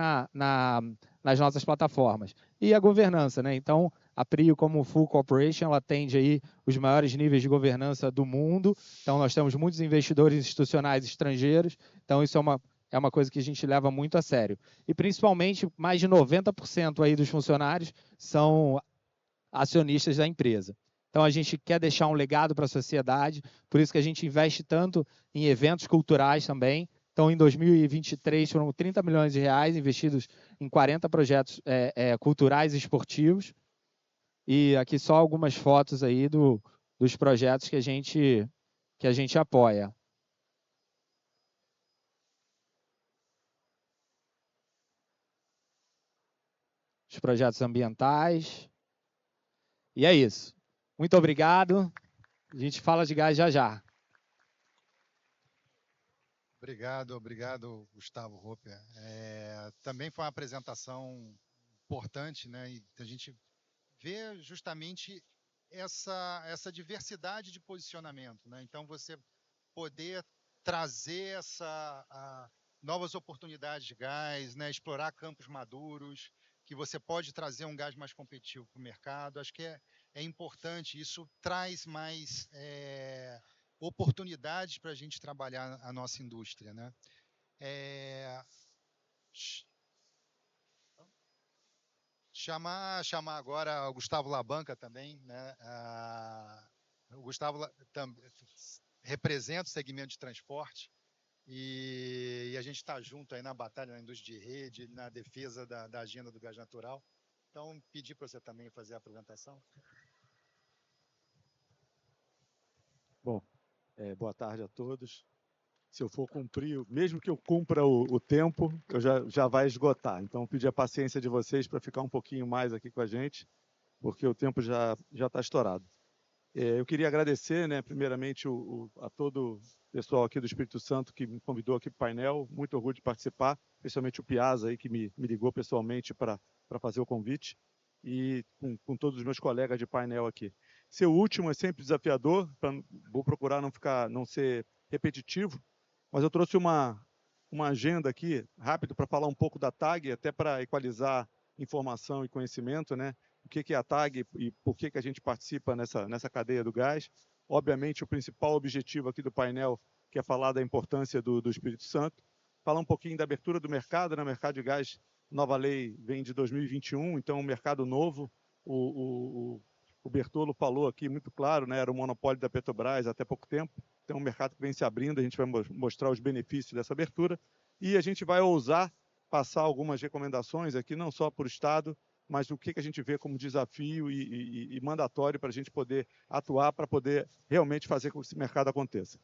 nas nossas plataformas. E a governança, né? Então, a Prio, como Full Corporation, ela atende aí os maiores níveis de governança do mundo. Então, nós temos muitos investidores institucionais estrangeiros. Então, isso é uma coisa que a gente leva muito a sério. E, principalmente, mais de 90% aí dos funcionários são acionistas da empresa. Então, a gente quer deixar um legado para a sociedade, por isso que a gente investe tanto em eventos culturais também. Então, em 2023, foram 30 milhões de reais investidos em 40 projetos culturais e esportivos. E aqui só algumas fotos aí dos projetos que a gente apoia. Os projetos ambientais. E é isso. Muito obrigado. A gente fala de gás já. Obrigado, Gustavo Roper. Também foi uma apresentação importante, né? E a gente vê justamente essa diversidade de posicionamento, né? Então, você poder trazer novas oportunidades de gás, né? Explorar campos maduros, que você pode trazer um gás mais competitivo para o mercado. Acho que é importante, isso traz mais oportunidades para a gente trabalhar a nossa indústria, né? Chamar agora o Gustavo Labanca também, né? O Gustavo representa o segmento de transporte e a gente está junto aí na batalha na indústria de rede, na defesa da agenda do gás natural. Então, pedir para você também fazer a apresentação. Bom, boa tarde a todos. Se eu for cumprir, mesmo que eu cumpra o tempo, eu já vai esgotar. Então, pedir a paciência de vocês para ficar um pouquinho mais aqui com a gente, porque o tempo já está estourado. Eu queria agradecer, né, primeiramente, a todo o pessoal aqui do Espírito Santo que me convidou aqui para o painel. Muito orgulho de participar, especialmente o Piazza, aí, que me ligou pessoalmente para fazer o convite, e com todos os meus colegas de painel aqui. Ser o último é sempre desafiador, vou procurar não ser repetitivo, mas eu trouxe uma agenda aqui, rápido, para falar um pouco da TAG, até para equalizar informação e conhecimento, né? O que é a TAG e por que a gente participa nessa cadeia do gás. Obviamente, o principal objetivo aqui do painel, que é falar da importância do Espírito Santo, falar um pouquinho da abertura do mercado, né? O mercado de gás, nova lei vem de 2021, então um mercado novo. O Bertolo falou aqui muito claro, né? Era o monopólio da Petrobras até pouco tempo, então um mercado que vem se abrindo, a gente vai mostrar os benefícios dessa abertura, e a gente vai ousar passar algumas recomendações aqui, não só para o Estado, mas o que a gente vê como desafio e mandatório para a gente poder atuar, para poder realmente fazer com que esse mercado aconteça.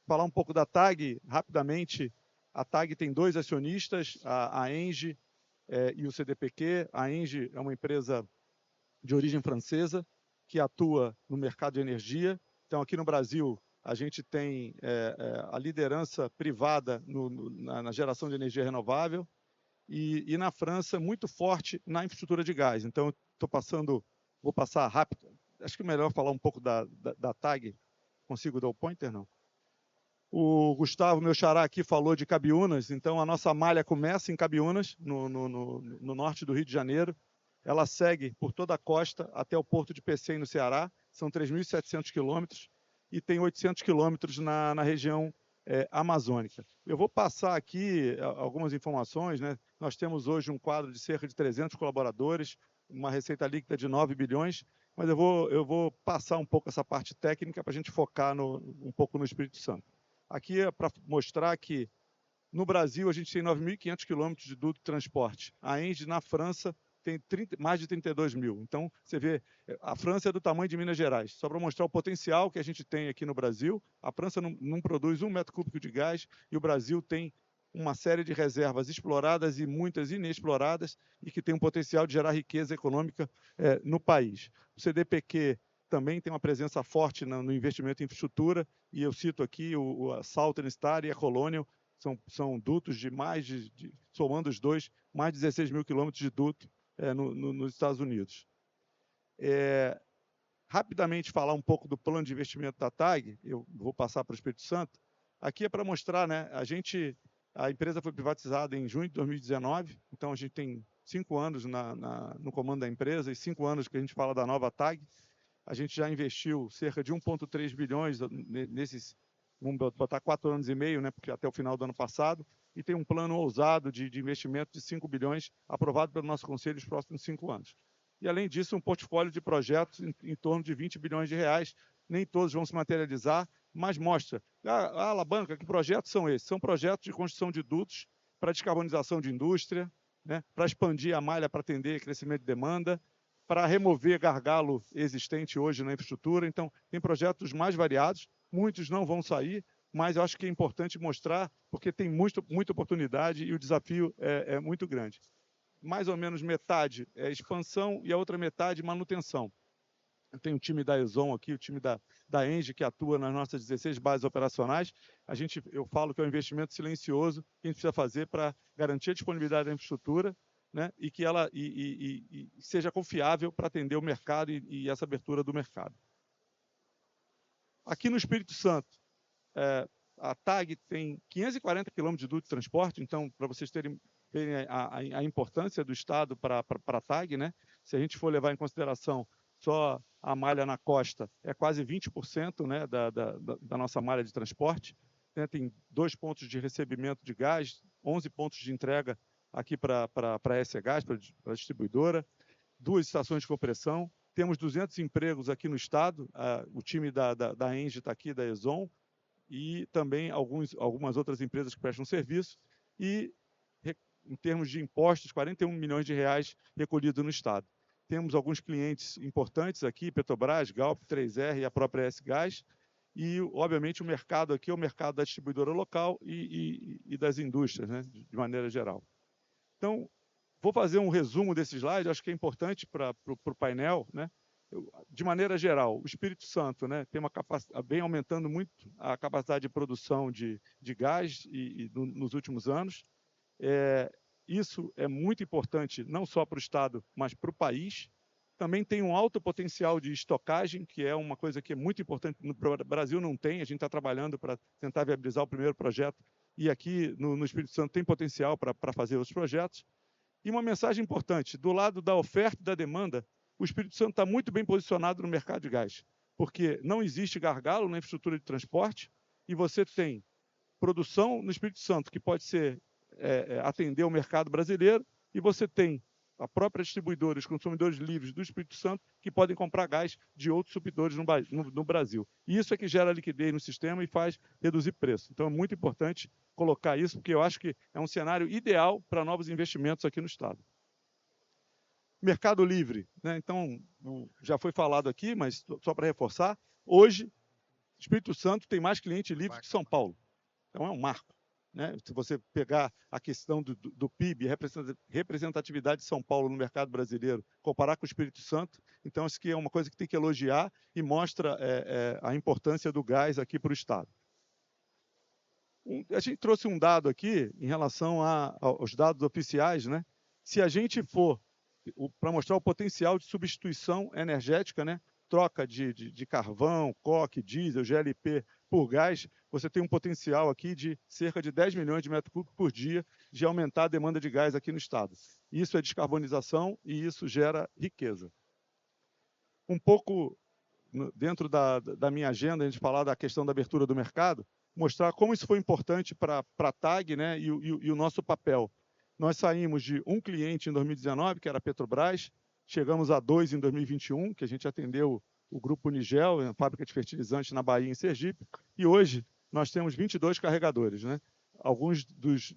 Falar um pouco da TAG, rapidamente. A TAG tem 2 acionistas, a ENGIE e o CDPQ. A ENGIE é uma empresa de origem francesa, que atua no mercado de energia. Então, aqui no Brasil, a gente tem a liderança privada na geração de energia renovável e na França muito forte na infraestrutura de gás. Então, vou passar rápido. Acho que é melhor falar um pouco da TAG. Consigo dar o pointer, não? O Gustavo, meu xará aqui, falou de Cabiúnas. Então, a nossa malha começa em Cabiúnas, no norte do Rio de Janeiro. Ela segue por toda a costa até o porto de Pecém, no Ceará. São 3.700 quilômetros e tem 800 quilômetros na região amazônica. Eu vou passar aqui algumas informações, né? Nós temos hoje um quadro de cerca de 300 colaboradores, uma receita líquida de 9 bilhões, mas eu vou passar um pouco essa parte técnica para a gente focar um pouco no Espírito Santo. Aqui é para mostrar que no Brasil a gente tem 9.500 quilômetros de duto de transporte. A ENGIE, na França, tem mais de 32 mil. Então, você vê, a França é do tamanho de Minas Gerais. Só para mostrar o potencial que a gente tem aqui no Brasil, a França não produz 1 metro cúbico de gás e o Brasil tem uma série de reservas exploradas e muitas inexploradas e que tem um potencial de gerar riqueza econômica no país. O CDPQ também tem uma presença forte no investimento em infraestrutura e eu cito aqui a Southern Star e a Colonial, são dutos de somando os dois, mais de 16 mil quilômetros de duto nos Estados Unidos. Rapidamente falar um pouco do plano de investimento da TAG, eu vou passar para o Espírito Santo. Aqui é para mostrar, né, a empresa foi privatizada em junho de 2019, então a gente tem 5 anos no comando da empresa e 5 anos que a gente fala da nova TAG. A gente já investiu cerca de 1,3 bilhões nesses, vamos botar 4 anos e meio, né, porque até o final do ano passado, e tem um plano ousado de investimento de 5 bilhões aprovado pelo nosso conselho nos próximos 5 anos. E, além disso, um portfólio de projetos em torno de 20 bilhões de reais. Nem todos vão se materializar, mas mostra. Alabanca, que projetos são esses? São projetos de construção de dutos para descarbonização de indústria, né, para expandir a malha para atender crescimento de demanda, para remover gargalo existente hoje na infraestrutura. Então, tem projetos mais variados, muitos não vão sair, mas eu acho que é importante mostrar, porque tem muita oportunidade e o desafio é muito grande. Mais ou menos metade é expansão e a outra metade manutenção. Tem o time da Exxon aqui, o time da ENGIE, que atua nas nossas 16 bases operacionais. Eu falo que é um investimento silencioso que a gente precisa fazer para garantir a disponibilidade da infraestrutura, né, e que ela seja confiável para atender o mercado e essa abertura do mercado. Aqui no Espírito Santo, a TAG tem 540 quilômetros de duto de transporte, então, para vocês terem a importância do Estado para a TAG, né, se a gente for levar em consideração só a malha na costa, é quase 20%, né, da nossa malha de transporte, né, tem 2 pontos de recebimento de gás, 11 pontos de entrega aqui para a SE Gás, para a distribuidora, 2 estações de compressão, temos 200 empregos aqui no estado, o time da ENGIE está aqui, da Exxon, e também algumas outras empresas que prestam serviço, e em termos de impostos, 41 milhões de reais recolhidos no estado. Temos alguns clientes importantes aqui, Petrobras, Galp, 3R e a própria S Gás, e, obviamente, o mercado aqui é o mercado da distribuidora local e das indústrias, né, de maneira geral. Então, vou fazer um resumo desse slide, acho que é importante para o painel, né? De maneira geral, o Espírito Santo, né, tem vem aumentando muito a capacidade de produção de gás nos últimos anos. Isso é muito importante, não só para o Estado, mas para o país. Também tem um alto potencial de estocagem, que é uma coisa que é muito importante. No Brasil não tem, a gente está trabalhando para tentar viabilizar o primeiro projeto, e aqui no Espírito Santo tem potencial para fazer outros projetos. E uma mensagem importante, do lado da oferta e da demanda, o Espírito Santo está muito bem posicionado no mercado de gás, porque não existe gargalo na infraestrutura de transporte, e você tem produção no Espírito Santo, que pode ser atender o mercado brasileiro, e você tem a própria distribuidora, os consumidores livres do Espírito Santo, que podem comprar gás de outros supridores no Brasil. E isso é que gera liquidez no sistema e faz reduzir preço. Então, é muito importante colocar isso, porque eu acho que é um cenário ideal para novos investimentos aqui no Estado. Mercado livre, né? Então, já foi falado aqui, mas só para reforçar, hoje, o Espírito Santo tem mais cliente livre que São Paulo. Então, é um marco. né? Se você pegar a questão do PIB, representatividade de São Paulo no mercado brasileiro, comparar com o Espírito Santo, então isso aqui é uma coisa que tem que elogiar e mostra a importância do gás aqui para o Estado. A gente trouxe um dado aqui em relação aos dados oficiais, né? Se a gente for para mostrar o potencial de substituição energética, né? Troca de carvão, coque, diesel, GLP por gás, você tem um potencial aqui de cerca de 10 milhões de metros cúbicos por dia de aumentar a demanda de gás aqui no estado. Isso é descarbonização e isso gera riqueza. Um pouco dentro da minha agenda, a gente falar da questão da abertura do mercado, mostrar como isso foi importante para a TAG, né, e o nosso papel. Nós saímos de um cliente em 2019, que era a Petrobras, chegamos a 2 em 2021, que a gente atendeu o Grupo Nigel, a fábrica de fertilizantes na Bahia, em Sergipe, e hoje nós temos 22 carregadores, né? Alguns dos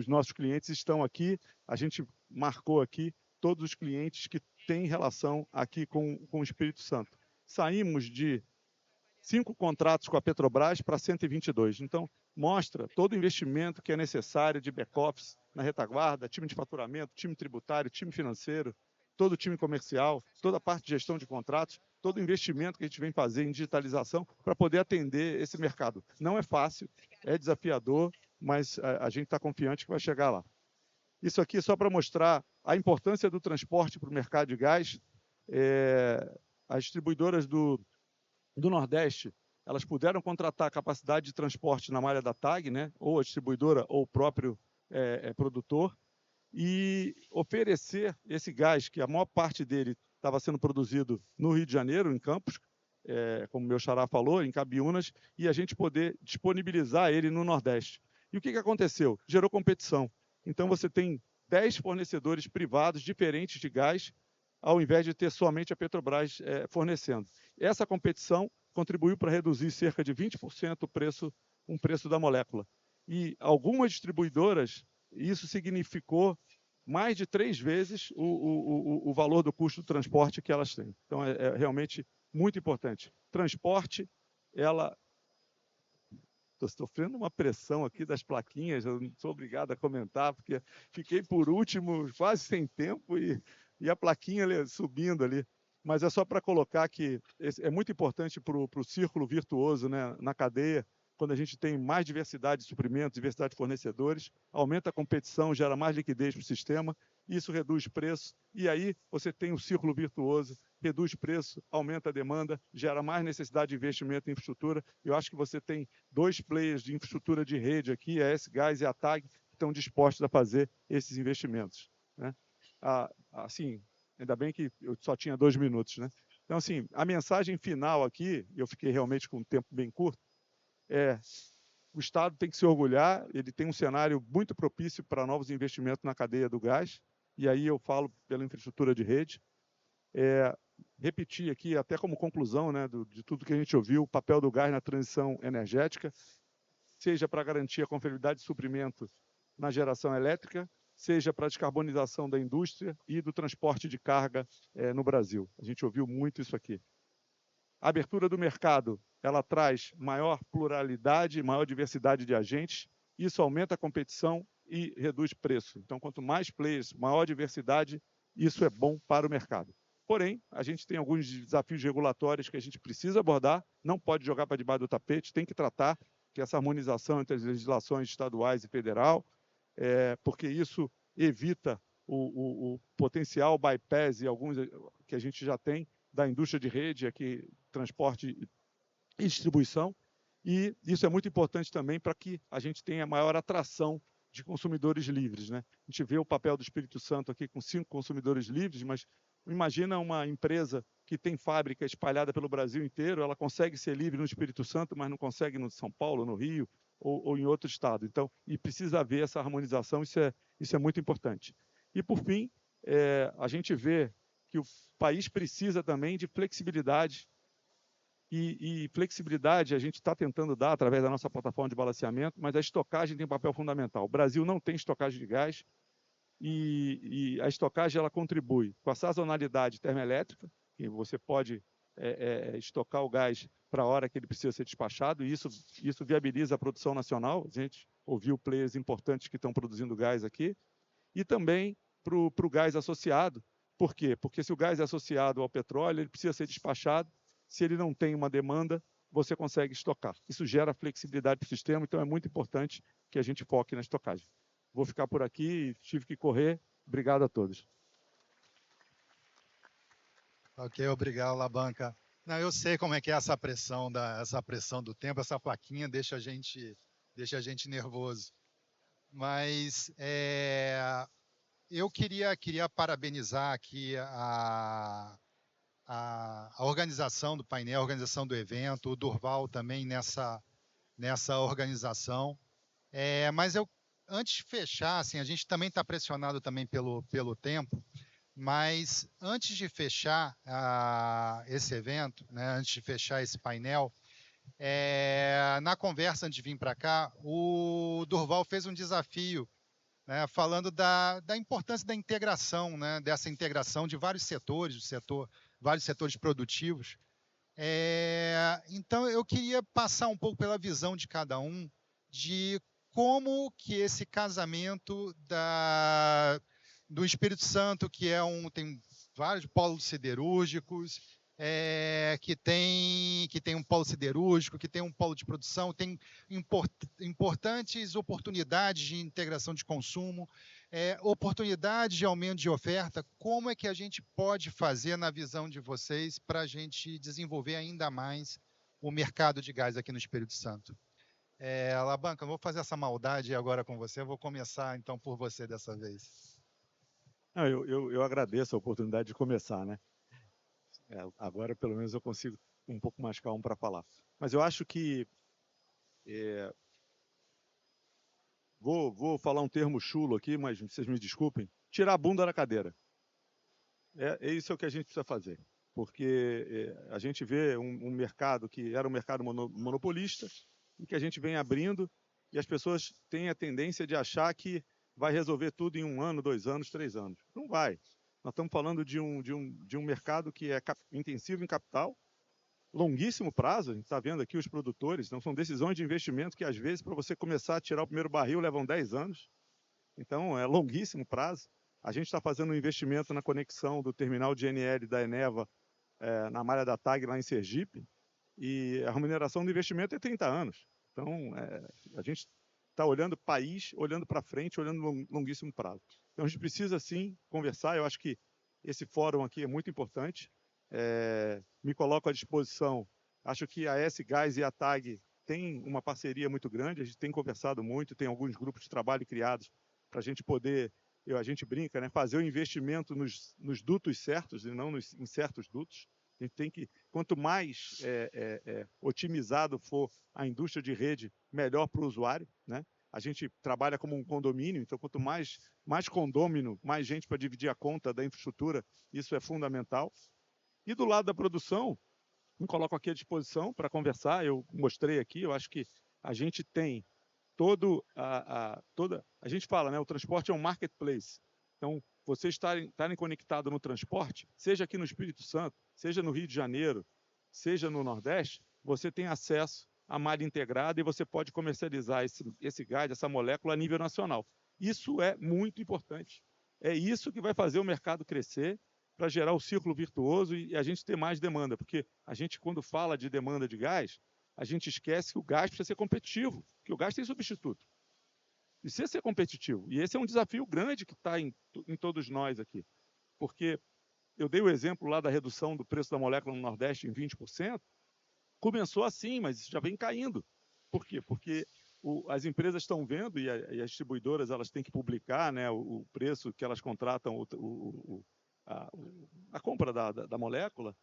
nossos clientes estão aqui, a gente marcou aqui todos os clientes que têm relação aqui com o Espírito Santo. Saímos de 5 contratos com a Petrobras para 122. Então, mostra todo o investimento que é necessário de back-office na retaguarda, time de faturamento, time tributário, time financeiro, todo o time comercial, toda a parte de gestão de contratos, todo o investimento que a gente vem fazer em digitalização para poder atender esse mercado. Não é fácil, é desafiador, mas a gente está confiante que vai chegar lá. Isso aqui é só para mostrar a importância do transporte para o mercado de gás. As distribuidoras do Nordeste, elas puderam contratar a capacidade de transporte na malha da TAG, né, ou a distribuidora ou o próprio produtor, e oferecer esse gás, que a maior parte dele estava sendo produzido no Rio de Janeiro, em Campos, como meu xará falou, em Cabiúnas, e a gente poder disponibilizar ele no Nordeste. E o que aconteceu? Gerou competição. Então você tem 10 fornecedores privados diferentes de gás, ao invés de ter somente a Petrobras fornecendo. Essa competição contribuiu para reduzir cerca de 20% o preço da molécula. E algumas distribuidoras, isso significou mais de 3 vezes o valor do custo do transporte que elas têm. Então, é realmente muito importante. Transporte, estou sofrendo uma pressão aqui das plaquinhas, eu não sou obrigado a comentar, porque fiquei por último, quase sem tempo, e a plaquinha ali, subindo ali. Mas é só para colocar que é muito importante para o círculo virtuoso, né, na cadeia, quando a gente tem mais diversidade de suprimentos, diversidade de fornecedores, aumenta a competição, gera mais liquidez para o sistema, isso reduz preço, e aí você tem um círculo virtuoso, reduz preço, aumenta a demanda, gera mais necessidade de investimento em infraestrutura. Eu acho que você tem 2 players de infraestrutura de rede aqui, a S-Gás e a TAG, que estão dispostos a fazer esses investimentos, né? Assim, ainda bem que eu só tinha 2 minutos, né? Então, assim, a mensagem final aqui, eu fiquei realmente com um tempo bem curto, o Estado tem que se orgulhar, ele tem um cenário muito propício para novos investimentos na cadeia do gás, e aí eu falo pela infraestrutura de rede. Repetir aqui, até como conclusão, né, de tudo que a gente ouviu, o papel do gás na transição energética, seja para garantir a confiabilidade de suprimento na geração elétrica, seja para a descarbonização da indústria e do transporte de carga no Brasil. A gente ouviu muito isso aqui. A abertura do mercado, ela traz maior pluralidade, maior diversidade de agentes, isso aumenta a competição e reduz preço. Então, quanto mais players, maior diversidade, isso é bom para o mercado. Porém, a gente tem alguns desafios regulatórios que a gente precisa abordar, não pode jogar para debaixo do tapete, tem que tratar, que essa harmonização entre as legislações estaduais e federal, porque isso evita o potencial bypass e alguns que a gente já tem da indústria de rede, aqui, transporte e distribuição, e isso é muito importante também para que a gente tenha maior atração de consumidores livres, né? A gente vê o papel do Espírito Santo aqui com 5 consumidores livres, mas imagina uma empresa que tem fábrica espalhada pelo Brasil inteiro, ela consegue ser livre no Espírito Santo, mas não consegue no São Paulo, no Rio ou em outro estado. Então, e precisa haver essa harmonização, isso é muito importante. E, por fim, a gente vê que o país precisa também de flexibilidade, e flexibilidade a gente está tentando dar através da nossa plataforma de balanceamento, mas a estocagem tem um papel fundamental. O Brasil não tem estocagem de gás, e a estocagem ela contribui com a sazonalidade termoelétrica, que você pode estocar o gás para a hora que ele precisa ser despachado, e isso viabiliza a produção nacional. A gente ouviu players importantes que estão produzindo gás aqui, e também para o gás associado. Por quê? Porque se o gás é associado ao petróleo, ele precisa ser despachado. Se ele não tem uma demanda, você consegue estocar. Isso gera flexibilidade para o sistema, então é muito importante que a gente foque na estocagem. Vou ficar por aqui, tive que correr. Obrigado a todos. Ok, obrigado, Labanca. Não, eu sei como é que é essa pressão do tempo, essa plaquinha deixa a gente nervoso. Mas eu queria parabenizar aqui a organização do painel, a organização do evento, o Durval também nessa organização. Mas antes de fechar, assim, a gente também está pressionado também pelo tempo, mas antes de fechar esse evento, né, antes de fechar esse painel, na conversa antes de vir para cá, o Durval fez um desafio, né, falando da importância da integração, né, dessa integração de vários setores, vários setores produtivos. Então, eu queria passar um pouco pela visão de cada um, de como que esse casamento do Espírito Santo, que tem vários polos siderúrgicos, que tem um polo siderúrgico, que tem um polo de produção, tem importantes oportunidades de integração de consumo, oportunidades de aumento de oferta. Como é que a gente pode fazer, na visão de vocês, para a gente desenvolver ainda mais o mercado de gás aqui no Espírito Santo? Labanca, eu vou fazer essa maldade agora com você, eu vou começar então por você dessa vez. Não, eu agradeço a oportunidade de começar, né? Agora, pelo menos, eu consigo um pouco mais calmo para falar. Mas eu acho que... Vou falar um termo chulo aqui, mas vocês me desculpem. Tirar a bunda da cadeira. Isso é o que a gente precisa fazer. Porque a gente vê um mercado que era um mercado monopolista e que a gente vem abrindo, e as pessoas têm a tendência de achar que vai resolver tudo em 1 ano, 2 anos, 3 anos. Não vai. Nós estamos falando de um mercado que é intensivo em capital, longuíssimo prazo. A gente está vendo aqui os produtores, então são decisões de investimento que, às vezes, para você começar a tirar o primeiro barril, levam 10 anos. Então, é longuíssimo prazo. A gente está fazendo um investimento na conexão do terminal de GNL da Eneva na malha da TAG, lá em Sergipe, e a remuneração do investimento é 30 anos. Então, a gente está olhando o país, olhando para frente, olhando longuíssimo prazo. Então, a gente precisa, sim, conversar. Eu acho que esse fórum aqui é muito importante. Me coloco à disposição. Acho que a S-Gás e a TAG têm uma parceria muito grande. A gente tem conversado muito, tem alguns grupos de trabalho criados para a gente poder, a gente brinca, né, fazer o investimento nos dutos certos e não em certos dutos. A gente tem que, quanto mais otimizado for a indústria de rede, melhor para o usuário, né? A gente trabalha como um condomínio, então quanto mais condômino, mais gente para dividir a conta da infraestrutura, isso é fundamental. E do lado da produção, me coloco aqui à disposição para conversar. Eu mostrei aqui, eu acho que a gente tem a gente fala, né, o transporte é um marketplace. Então, vocês estarem conectados no transporte, seja aqui no Espírito Santo, seja no Rio de Janeiro, seja no Nordeste, você tem acesso à malha integrada e você pode comercializar esse gás, essa molécula a nível nacional. Isso é muito importante. É isso que vai fazer o mercado crescer para gerar o círculo virtuoso e a gente ter mais demanda. Porque a gente, quando fala de demanda de gás, a gente esquece que o gás precisa ser competitivo, que o gás tem substituto. Precisa ser competitivo. E esse é um desafio grande que está em todos nós aqui. Porque eu dei o exemplo lá da redução do preço da molécula no Nordeste em 20%. Começou assim, mas isso já vem caindo. Por quê? Porque as empresas estão vendo, e as distribuidoras elas têm que publicar, né, o preço que elas contratam, a compra da molécula,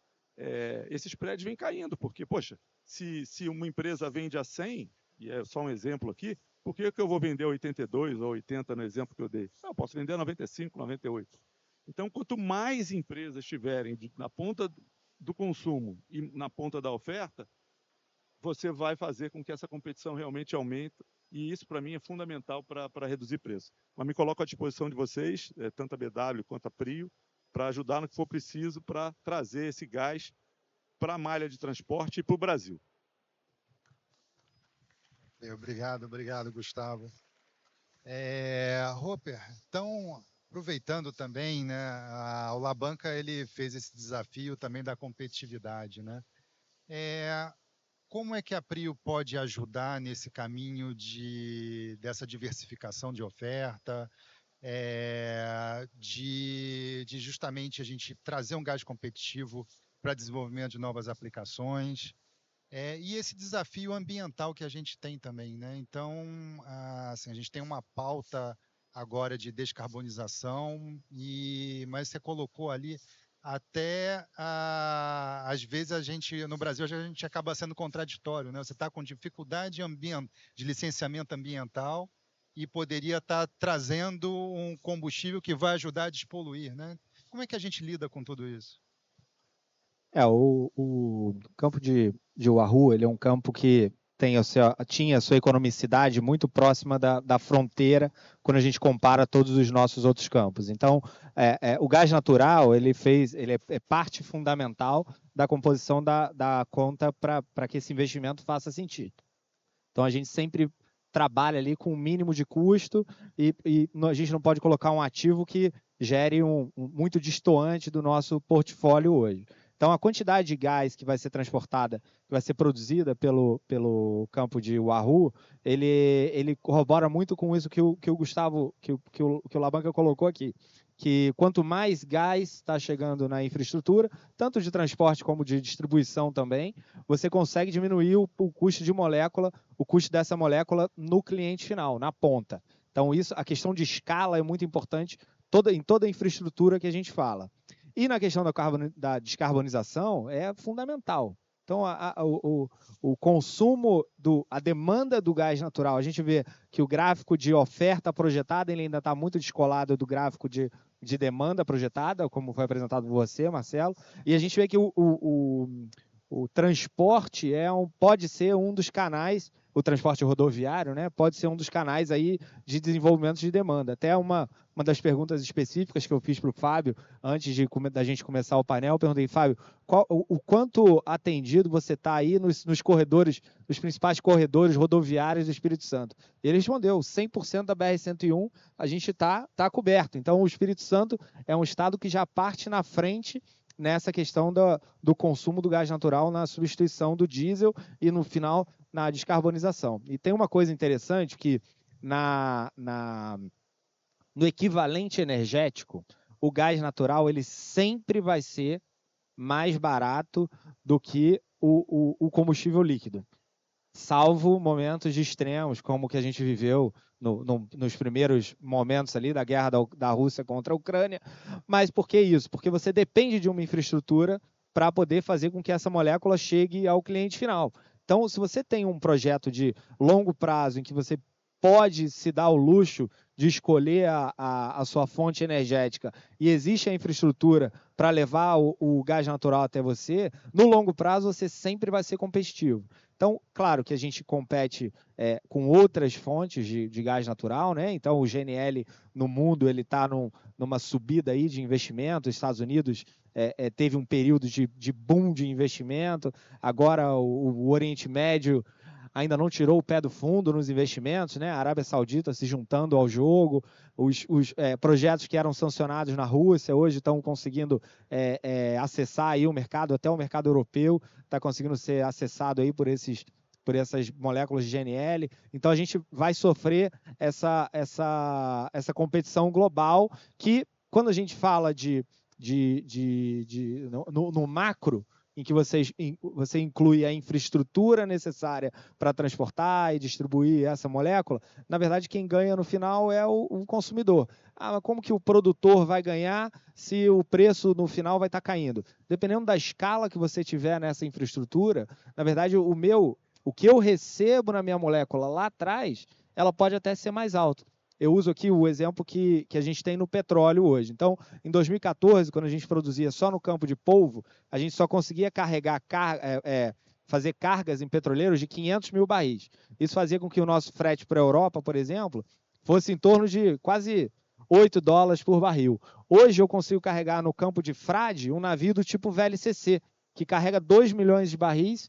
esse spread vem caindo. Porque, poxa, se uma empresa vende a 100, e é só um exemplo aqui, por que eu vou vender 82 ou 80 no exemplo que eu dei? Eu posso vender 95, 98. Então, quanto mais empresas tiverem na ponta do consumo e na ponta da oferta, você vai fazer com que essa competição realmente aumente, e isso, para mim, é fundamental para reduzir preço. Mas me coloco à disposição de vocês, tanto a BW quanto a Prio, para ajudar no que for preciso para trazer esse gás para a malha de transporte e para o Brasil. Obrigado, Gustavo. Roper, então, aproveitando também, né, o Labanca ele fez esse desafio também da competitividade, né? Como é que a Prio pode ajudar nesse caminho dessa diversificação de oferta, de justamente a gente trazer um gás competitivo para desenvolvimento de novas aplicações, e esse desafio ambiental que a gente tem também, né? Então, assim, a gente tem uma pauta agora de descarbonização, mas você colocou ali até, às vezes, no Brasil, a gente acaba sendo contraditório, né? Você está com dificuldade de licenciamento ambiental e poderia estar trazendo um combustível que vai ajudar a despoluir, né? Como é que a gente lida com tudo isso? O campo de Wahoo, ele é um campo que tinha a sua economicidade muito próxima da fronteira quando a gente compara todos os nossos outros campos. Então, o gás natural ele é parte fundamental da composição da conta para que esse investimento faça sentido. Então, a gente sempre trabalha ali com o mínimo de custo e a gente não pode colocar um ativo que gere muito destoante do nosso portfólio hoje. Então, a quantidade de gás que vai ser transportada, que vai ser produzida pelo campo de Wahoo, ele corrobora muito com isso que o Gustavo, que o Labanca colocou aqui, que quanto mais gás está chegando na infraestrutura, tanto de transporte como de distribuição também, você consegue diminuir o custo de molécula, o custo dessa molécula no cliente final, na ponta. Então, a questão de escala é muito importante em toda a infraestrutura que a gente fala. E na questão da descarbonização é fundamental. Então, o consumo, a demanda do gás natural, a gente vê que o gráfico de oferta projetada ele ainda está muito descolado do gráfico de demanda projetada, como foi apresentado por você, Marcelo, e a gente vê que o transporte pode ser um dos canais, o transporte rodoviário, né, pode ser um dos canais aí de desenvolvimento de demanda. Até uma das perguntas específicas que eu fiz para o Fábio, antes da gente começar o painel, eu perguntei, Fábio, o quanto atendido você está aí nos corredores, nos principais corredores rodoviários do Espírito Santo? Ele respondeu, 100% da BR-101 a gente está coberto. Então, o Espírito Santo é um estado que já parte na frente nessa questão do consumo do gás natural na substituição do diesel e, no final, na descarbonização. E tem uma coisa interessante que, no equivalente energético, o gás natural ele sempre vai ser mais barato do que o combustível líquido, salvo momentos de extremos, como o que a gente viveu nos primeiros momentos ali da guerra da Rússia contra a Ucrânia. Mas por que isso? Porque você depende de uma infraestrutura para poder fazer com que essa molécula chegue ao cliente final. Então, se você tem um projeto de longo prazo em que você pode se dar o luxo de escolher a sua fonte energética e existe a infraestrutura para levar o gás natural até você, no longo prazo você sempre vai ser competitivo. Então, claro que a gente compete com outras fontes de gás natural, né? Então, o GNL no mundo ele está numa subida aí de investimento. Os Estados Unidos teve um período de boom de investimento. Agora, o Oriente Médio ainda não tirou o pé do fundo nos investimentos, né? A Arábia Saudita se juntando ao jogo. Os projetos que eram sancionados na Rússia hoje estão conseguindo acessar aí o mercado, até o mercado europeu está conseguindo ser acessado aí por essas moléculas de GNL. Então, a gente vai sofrer essa competição global que, quando a gente fala no macro, em que você inclui a infraestrutura necessária para transportar e distribuir essa molécula, na verdade, quem ganha no final é o consumidor. Mas como que o produtor vai ganhar se o preço no final vai estar caindo? Dependendo da escala que você tiver nessa infraestrutura, na verdade, o que eu recebo na minha molécula lá atrás, ela pode até ser mais alta. Eu uso aqui o exemplo que a gente tem no petróleo hoje. Então, em 2014, quando a gente produzia só no campo de polvo, a gente só conseguia fazer cargas em petroleiros de 500 mil barris. Isso fazia com que o nosso frete para a Europa, por exemplo, fosse em torno de quase $8 por barril. Hoje eu consigo carregar no campo de frade um navio do tipo VLCC, que carrega 2 milhões de barris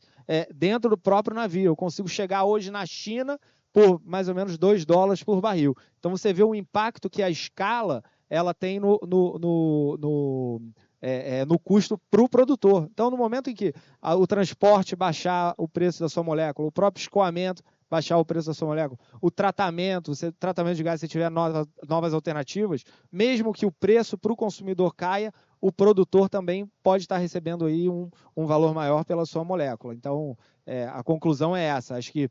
dentro do próprio navio. Eu consigo chegar hoje na China por mais ou menos $2 por barril. Então, você vê o impacto que a escala ela tem no custo para o produtor. Então, no momento em que o transporte baixar o preço da sua molécula, o próprio escoamento baixar o preço da sua molécula, o tratamento de gás, se tiver novas alternativas, mesmo que o preço para o consumidor caia, o produtor também pode estar recebendo aí um valor maior pela sua molécula. Então, a conclusão é essa. Acho que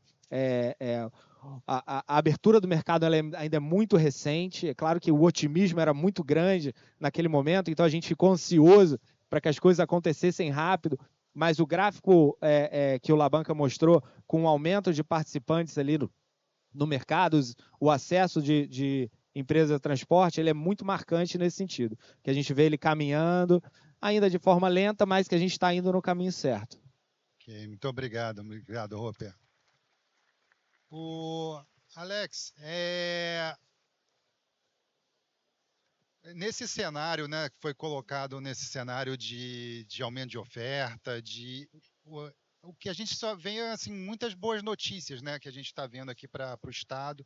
a abertura do mercado ela ainda é muito recente. É claro que o otimismo era muito grande naquele momento, então a gente ficou ansioso para que as coisas acontecessem rápido, mas o gráfico que o Labanca mostrou, com o aumento de participantes ali no mercado, o acesso de empresas de transporte, ele é muito marcante nesse sentido, que a gente vê ele caminhando, ainda de forma lenta, mas que a gente está indo no caminho certo. Ok, muito obrigado, Roper. Alex, nesse cenário, né, que foi colocado nesse cenário de aumento de oferta, o que a gente só vê, assim, muitas boas notícias, né, que a gente está vendo aqui para o Estado.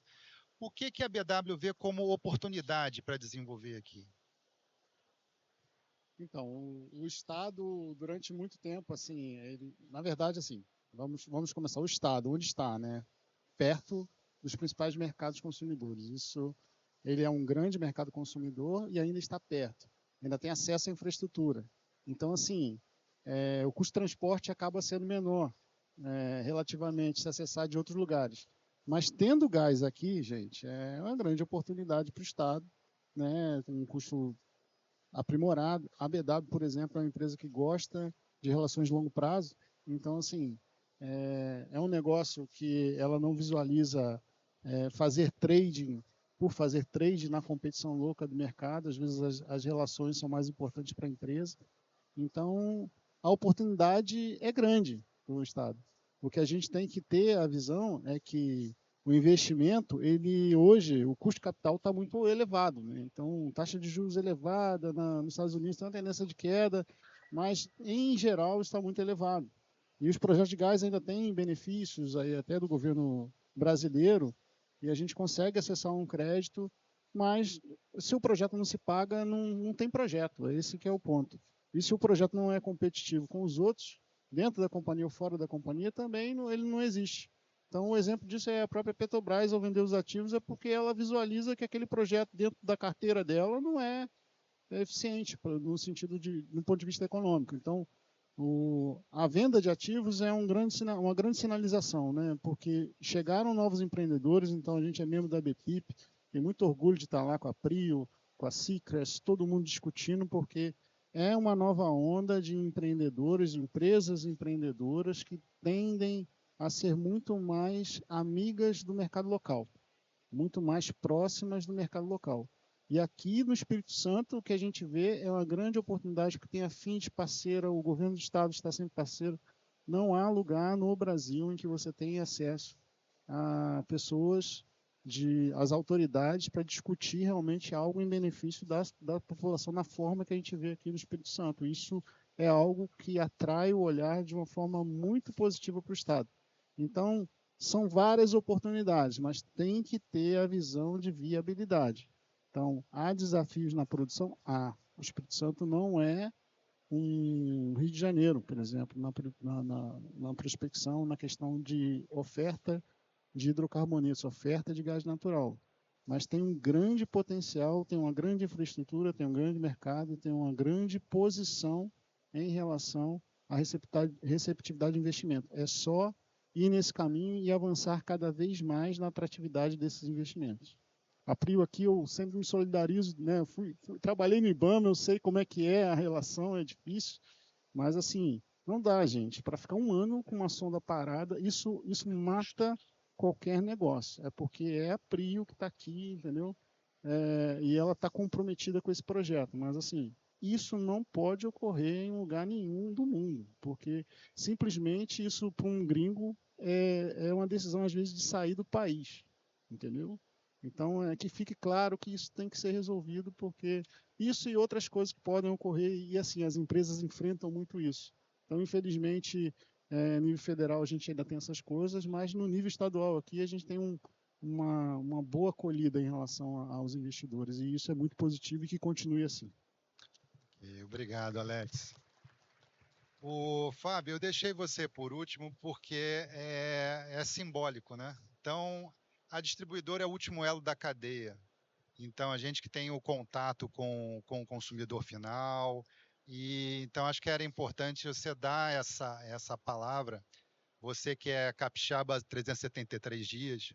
O que a BW vê como oportunidade para desenvolver aqui? Então, o Estado, durante muito tempo, assim, na verdade, assim, vamos começar. O Estado, onde está, né? Perto dos principais mercados consumidores. Ele é um grande mercado consumidor e ainda está perto. Ainda tem acesso à infraestrutura. Então, assim, o custo de transporte acaba sendo menor, relativamente, se acessar de outros lugares. Mas tendo gás aqui, gente, é uma grande oportunidade para o Estado, né? Tem um custo aprimorado. A BW, por exemplo, é uma empresa que gosta de relações de longo prazo. Então, assim, é um negócio que ela não visualiza fazer trading por fazer trade na competição louca do mercado. Às vezes as relações são mais importantes para a empresa. Então, a oportunidade é grande para o Estado. O que a gente tem que ter a visão é que o investimento, hoje, o custo de capital está muito elevado, né? Então, taxa de juros elevada nos Estados Unidos tem uma tendência de queda, mas, em geral, está muito elevado. E os projetos de gás ainda têm benefícios aí, até do governo brasileiro, e a gente consegue acessar um crédito, mas se o projeto não se paga, não tem projeto. Esse que é o ponto. E se o projeto não é competitivo com os outros, dentro da companhia ou fora da companhia, também ele não existe. Então, o exemplo disso é a própria Petrobras, ao vender os ativos, é porque ela visualiza que aquele projeto dentro da carteira dela não é eficiente, no ponto de vista econômico. Então, a venda de ativos é uma grande sinalização, né? Porque chegaram novos empreendedores, então a gente é membro da BPIP, tem muito orgulho de estar lá com a Prio, com a Cicres, todo mundo discutindo, porque é uma nova onda de empreendedores, empresas empreendedoras que tendem a ser muito mais amigas do mercado local, muito mais próximas do mercado local. E aqui no Espírito Santo, o que a gente vê é uma grande oportunidade, porque tem a Fint parceira, o governo do estado está sempre parceiro. Não há lugar no Brasil em que você tenha acesso a pessoas, as autoridades, para discutir realmente algo em benefício da população, na forma que a gente vê aqui no Espírito Santo. Isso é algo que atrai o olhar de uma forma muito positiva para o estado. Então, são várias oportunidades, mas tem que ter a visão de viabilidade. Então, há desafios na produção? Há. O Espírito Santo não é um Rio de Janeiro, por exemplo, na prospecção, na questão de oferta de hidrocarbonetos, oferta de gás natural. Mas tem um grande potencial, tem uma grande infraestrutura, tem um grande mercado, tem uma grande posição em relação à receptividade de investimento. É só ir nesse caminho e avançar cada vez mais na atratividade desses investimentos. A Prio aqui, eu sempre me solidarizo, né? Trabalhei no IBAMA, eu sei como é que é a relação, é difícil, mas assim, não dá, gente, para ficar um ano com uma sonda parada, isso mata qualquer negócio, é porque é a Prio que está aqui, entendeu? E ela está comprometida com esse projeto, mas assim, isso não pode ocorrer em lugar nenhum do mundo, porque simplesmente isso para um gringo é uma decisão às vezes de sair do país, entendeu? Então, que fique claro que isso tem que ser resolvido, porque isso e outras coisas que podem ocorrer, e assim, as empresas enfrentam muito isso. Então, infelizmente, no nível federal a gente ainda tem essas coisas, mas no nível estadual aqui a gente tem uma boa acolhida em relação aos investidores, e isso é muito positivo e que continue assim. Obrigado, Alex. Fábio, eu deixei você por último porque é simbólico, né? Então, a distribuidora é o último elo da cadeia. Então, a gente que tem o contato com o consumidor final, então acho que era importante você dar essa palavra. Você que é capixaba 373 dias,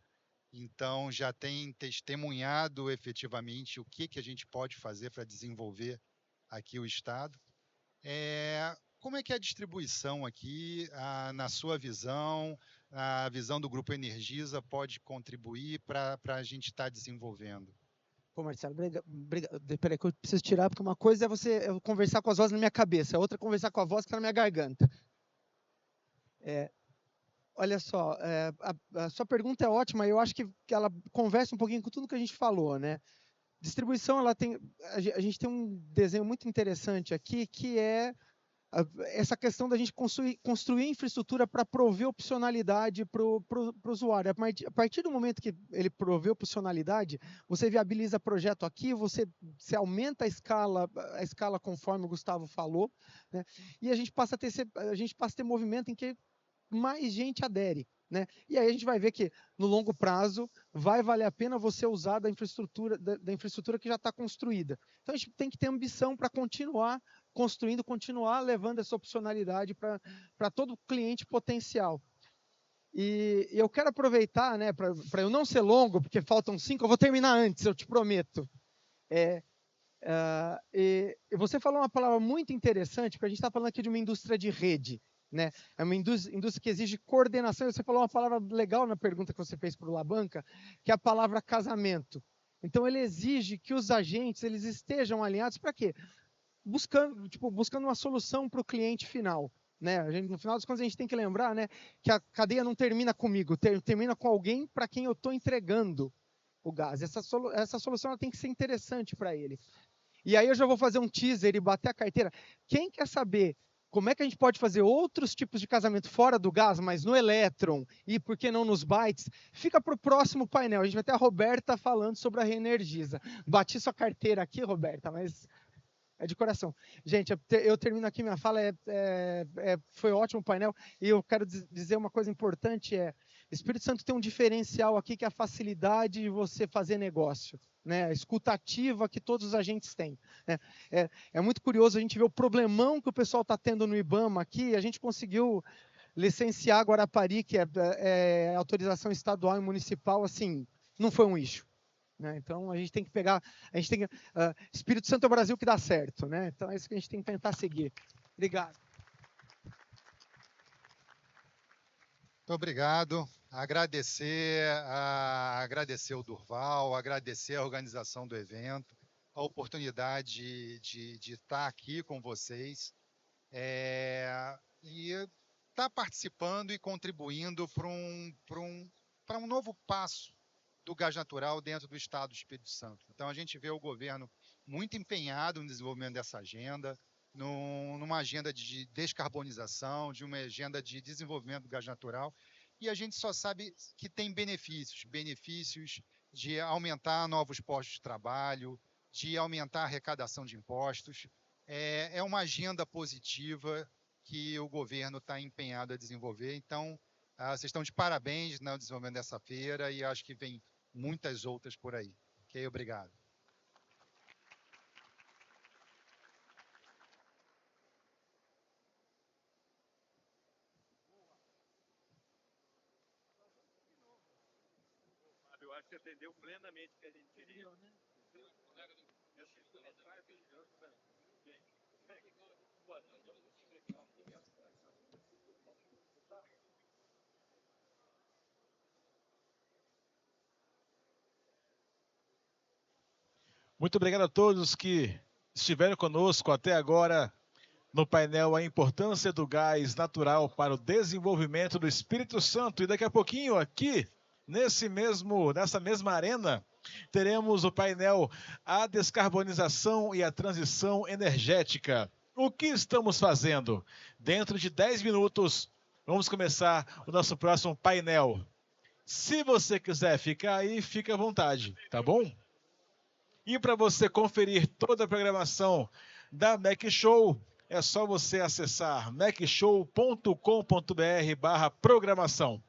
então já tem testemunhado efetivamente o que a gente pode fazer para desenvolver aqui o Estado. Como é que é a distribuição aqui, na sua visão, a visão do Grupo Energisa pode contribuir para a gente estar desenvolvendo? Pô, Marcelo, peraí que eu preciso tirar, porque uma coisa é eu conversar com as vozes na minha cabeça, a outra é conversar com a voz que está na minha garganta. Olha só, a sua pergunta é ótima, eu acho que ela conversa um pouquinho com tudo que a gente falou, né? Distribuição, a gente tem um desenho muito interessante aqui, que é essa questão da gente construir infraestrutura para prover opcionalidade para o usuário. A partir do momento que ele provê opcionalidade, você viabiliza projeto aqui, você aumenta a escala conforme o Gustavo falou, né? E a gente passa a ter movimento em que mais gente adere, né? E aí a gente vai ver que no longo prazo vai valer a pena você usar da infraestrutura que já está construída. Então a gente tem que ter ambição para continuar construindo, continuar levando essa opcionalidade para todo cliente potencial. E eu quero aproveitar, né, para eu não ser longo, porque faltam 5, eu vou terminar antes, eu te prometo. E você falou uma palavra muito interessante, porque a gente está falando aqui de uma indústria de rede, né? É uma indústria que exige coordenação. Você falou uma palavra legal na pergunta que você fez para o Labanca, que é a palavra casamento. Então, ele exige que os agentes eles estejam alinhados para quê? Buscando uma solução para o cliente final, né? No final das contas, a gente tem que lembrar, né, que a cadeia não termina comigo, termina com alguém para quem eu estou entregando o gás. Essa solução ela tem que ser interessante para ele. E aí eu já vou fazer um teaser e bater a carteira. Quem quer saber como é que a gente pode fazer outros tipos de casamento fora do gás, mas no elétron e, por que não, nos bytes? Fica para o próximo painel. A gente vai ter a Roberta falando sobre a Reenergisa. Bati sua carteira aqui, Roberta, mas é de coração. Gente, eu termino aqui minha fala. Foi ótimo o painel. E eu quero dizer uma coisa importante, Espírito Santo tem um diferencial aqui, que é a facilidade de você fazer negócio, né? A escuta ativa que todos os agentes têm, né? É muito curioso a gente ver o problemão que o pessoal está tendo no IBAMA aqui. A gente conseguiu licenciar Guarapari, que é autorização estadual e municipal, assim, não foi um issue, né? Então a gente tem que Espírito Santo é o Brasil que dá certo, né? Então é isso que a gente tem que tentar seguir. Obrigado. Muito obrigado. Agradecer o Durval, agradecer a organização do evento, a oportunidade de estar aqui com vocês e estar participando e contribuindo para um novo passo do gás natural dentro do Estado do Espírito Santo. Então, a gente vê o governo muito empenhado no desenvolvimento dessa agenda, numa agenda de descarbonização, de uma agenda de desenvolvimento do gás natural, e a gente só sabe que tem benefícios de aumentar novos postos de trabalho, de aumentar a arrecadação de impostos. É uma agenda positiva que o governo está empenhado a desenvolver. Então, vocês estão de parabéns no desenvolvimento dessa feira e acho que vem muitas outras por aí. Ok? Obrigado. Eu acho que atendeu plenamente o que a gente queria. Muito obrigado a todos que estiveram conosco até agora no painel A Importância do Gás Natural para o Desenvolvimento do Espírito Santo. E daqui a pouquinho aqui, nessa mesma arena, teremos o painel A Descarbonização e a Transição Energética. O que estamos fazendo? Dentro de 10 minutos, vamos começar o nosso próximo painel. Se você quiser ficar aí, fica à vontade, tá bom? E para você conferir toda a programação da Mac Show, é só você acessar macshow.com.br/programação.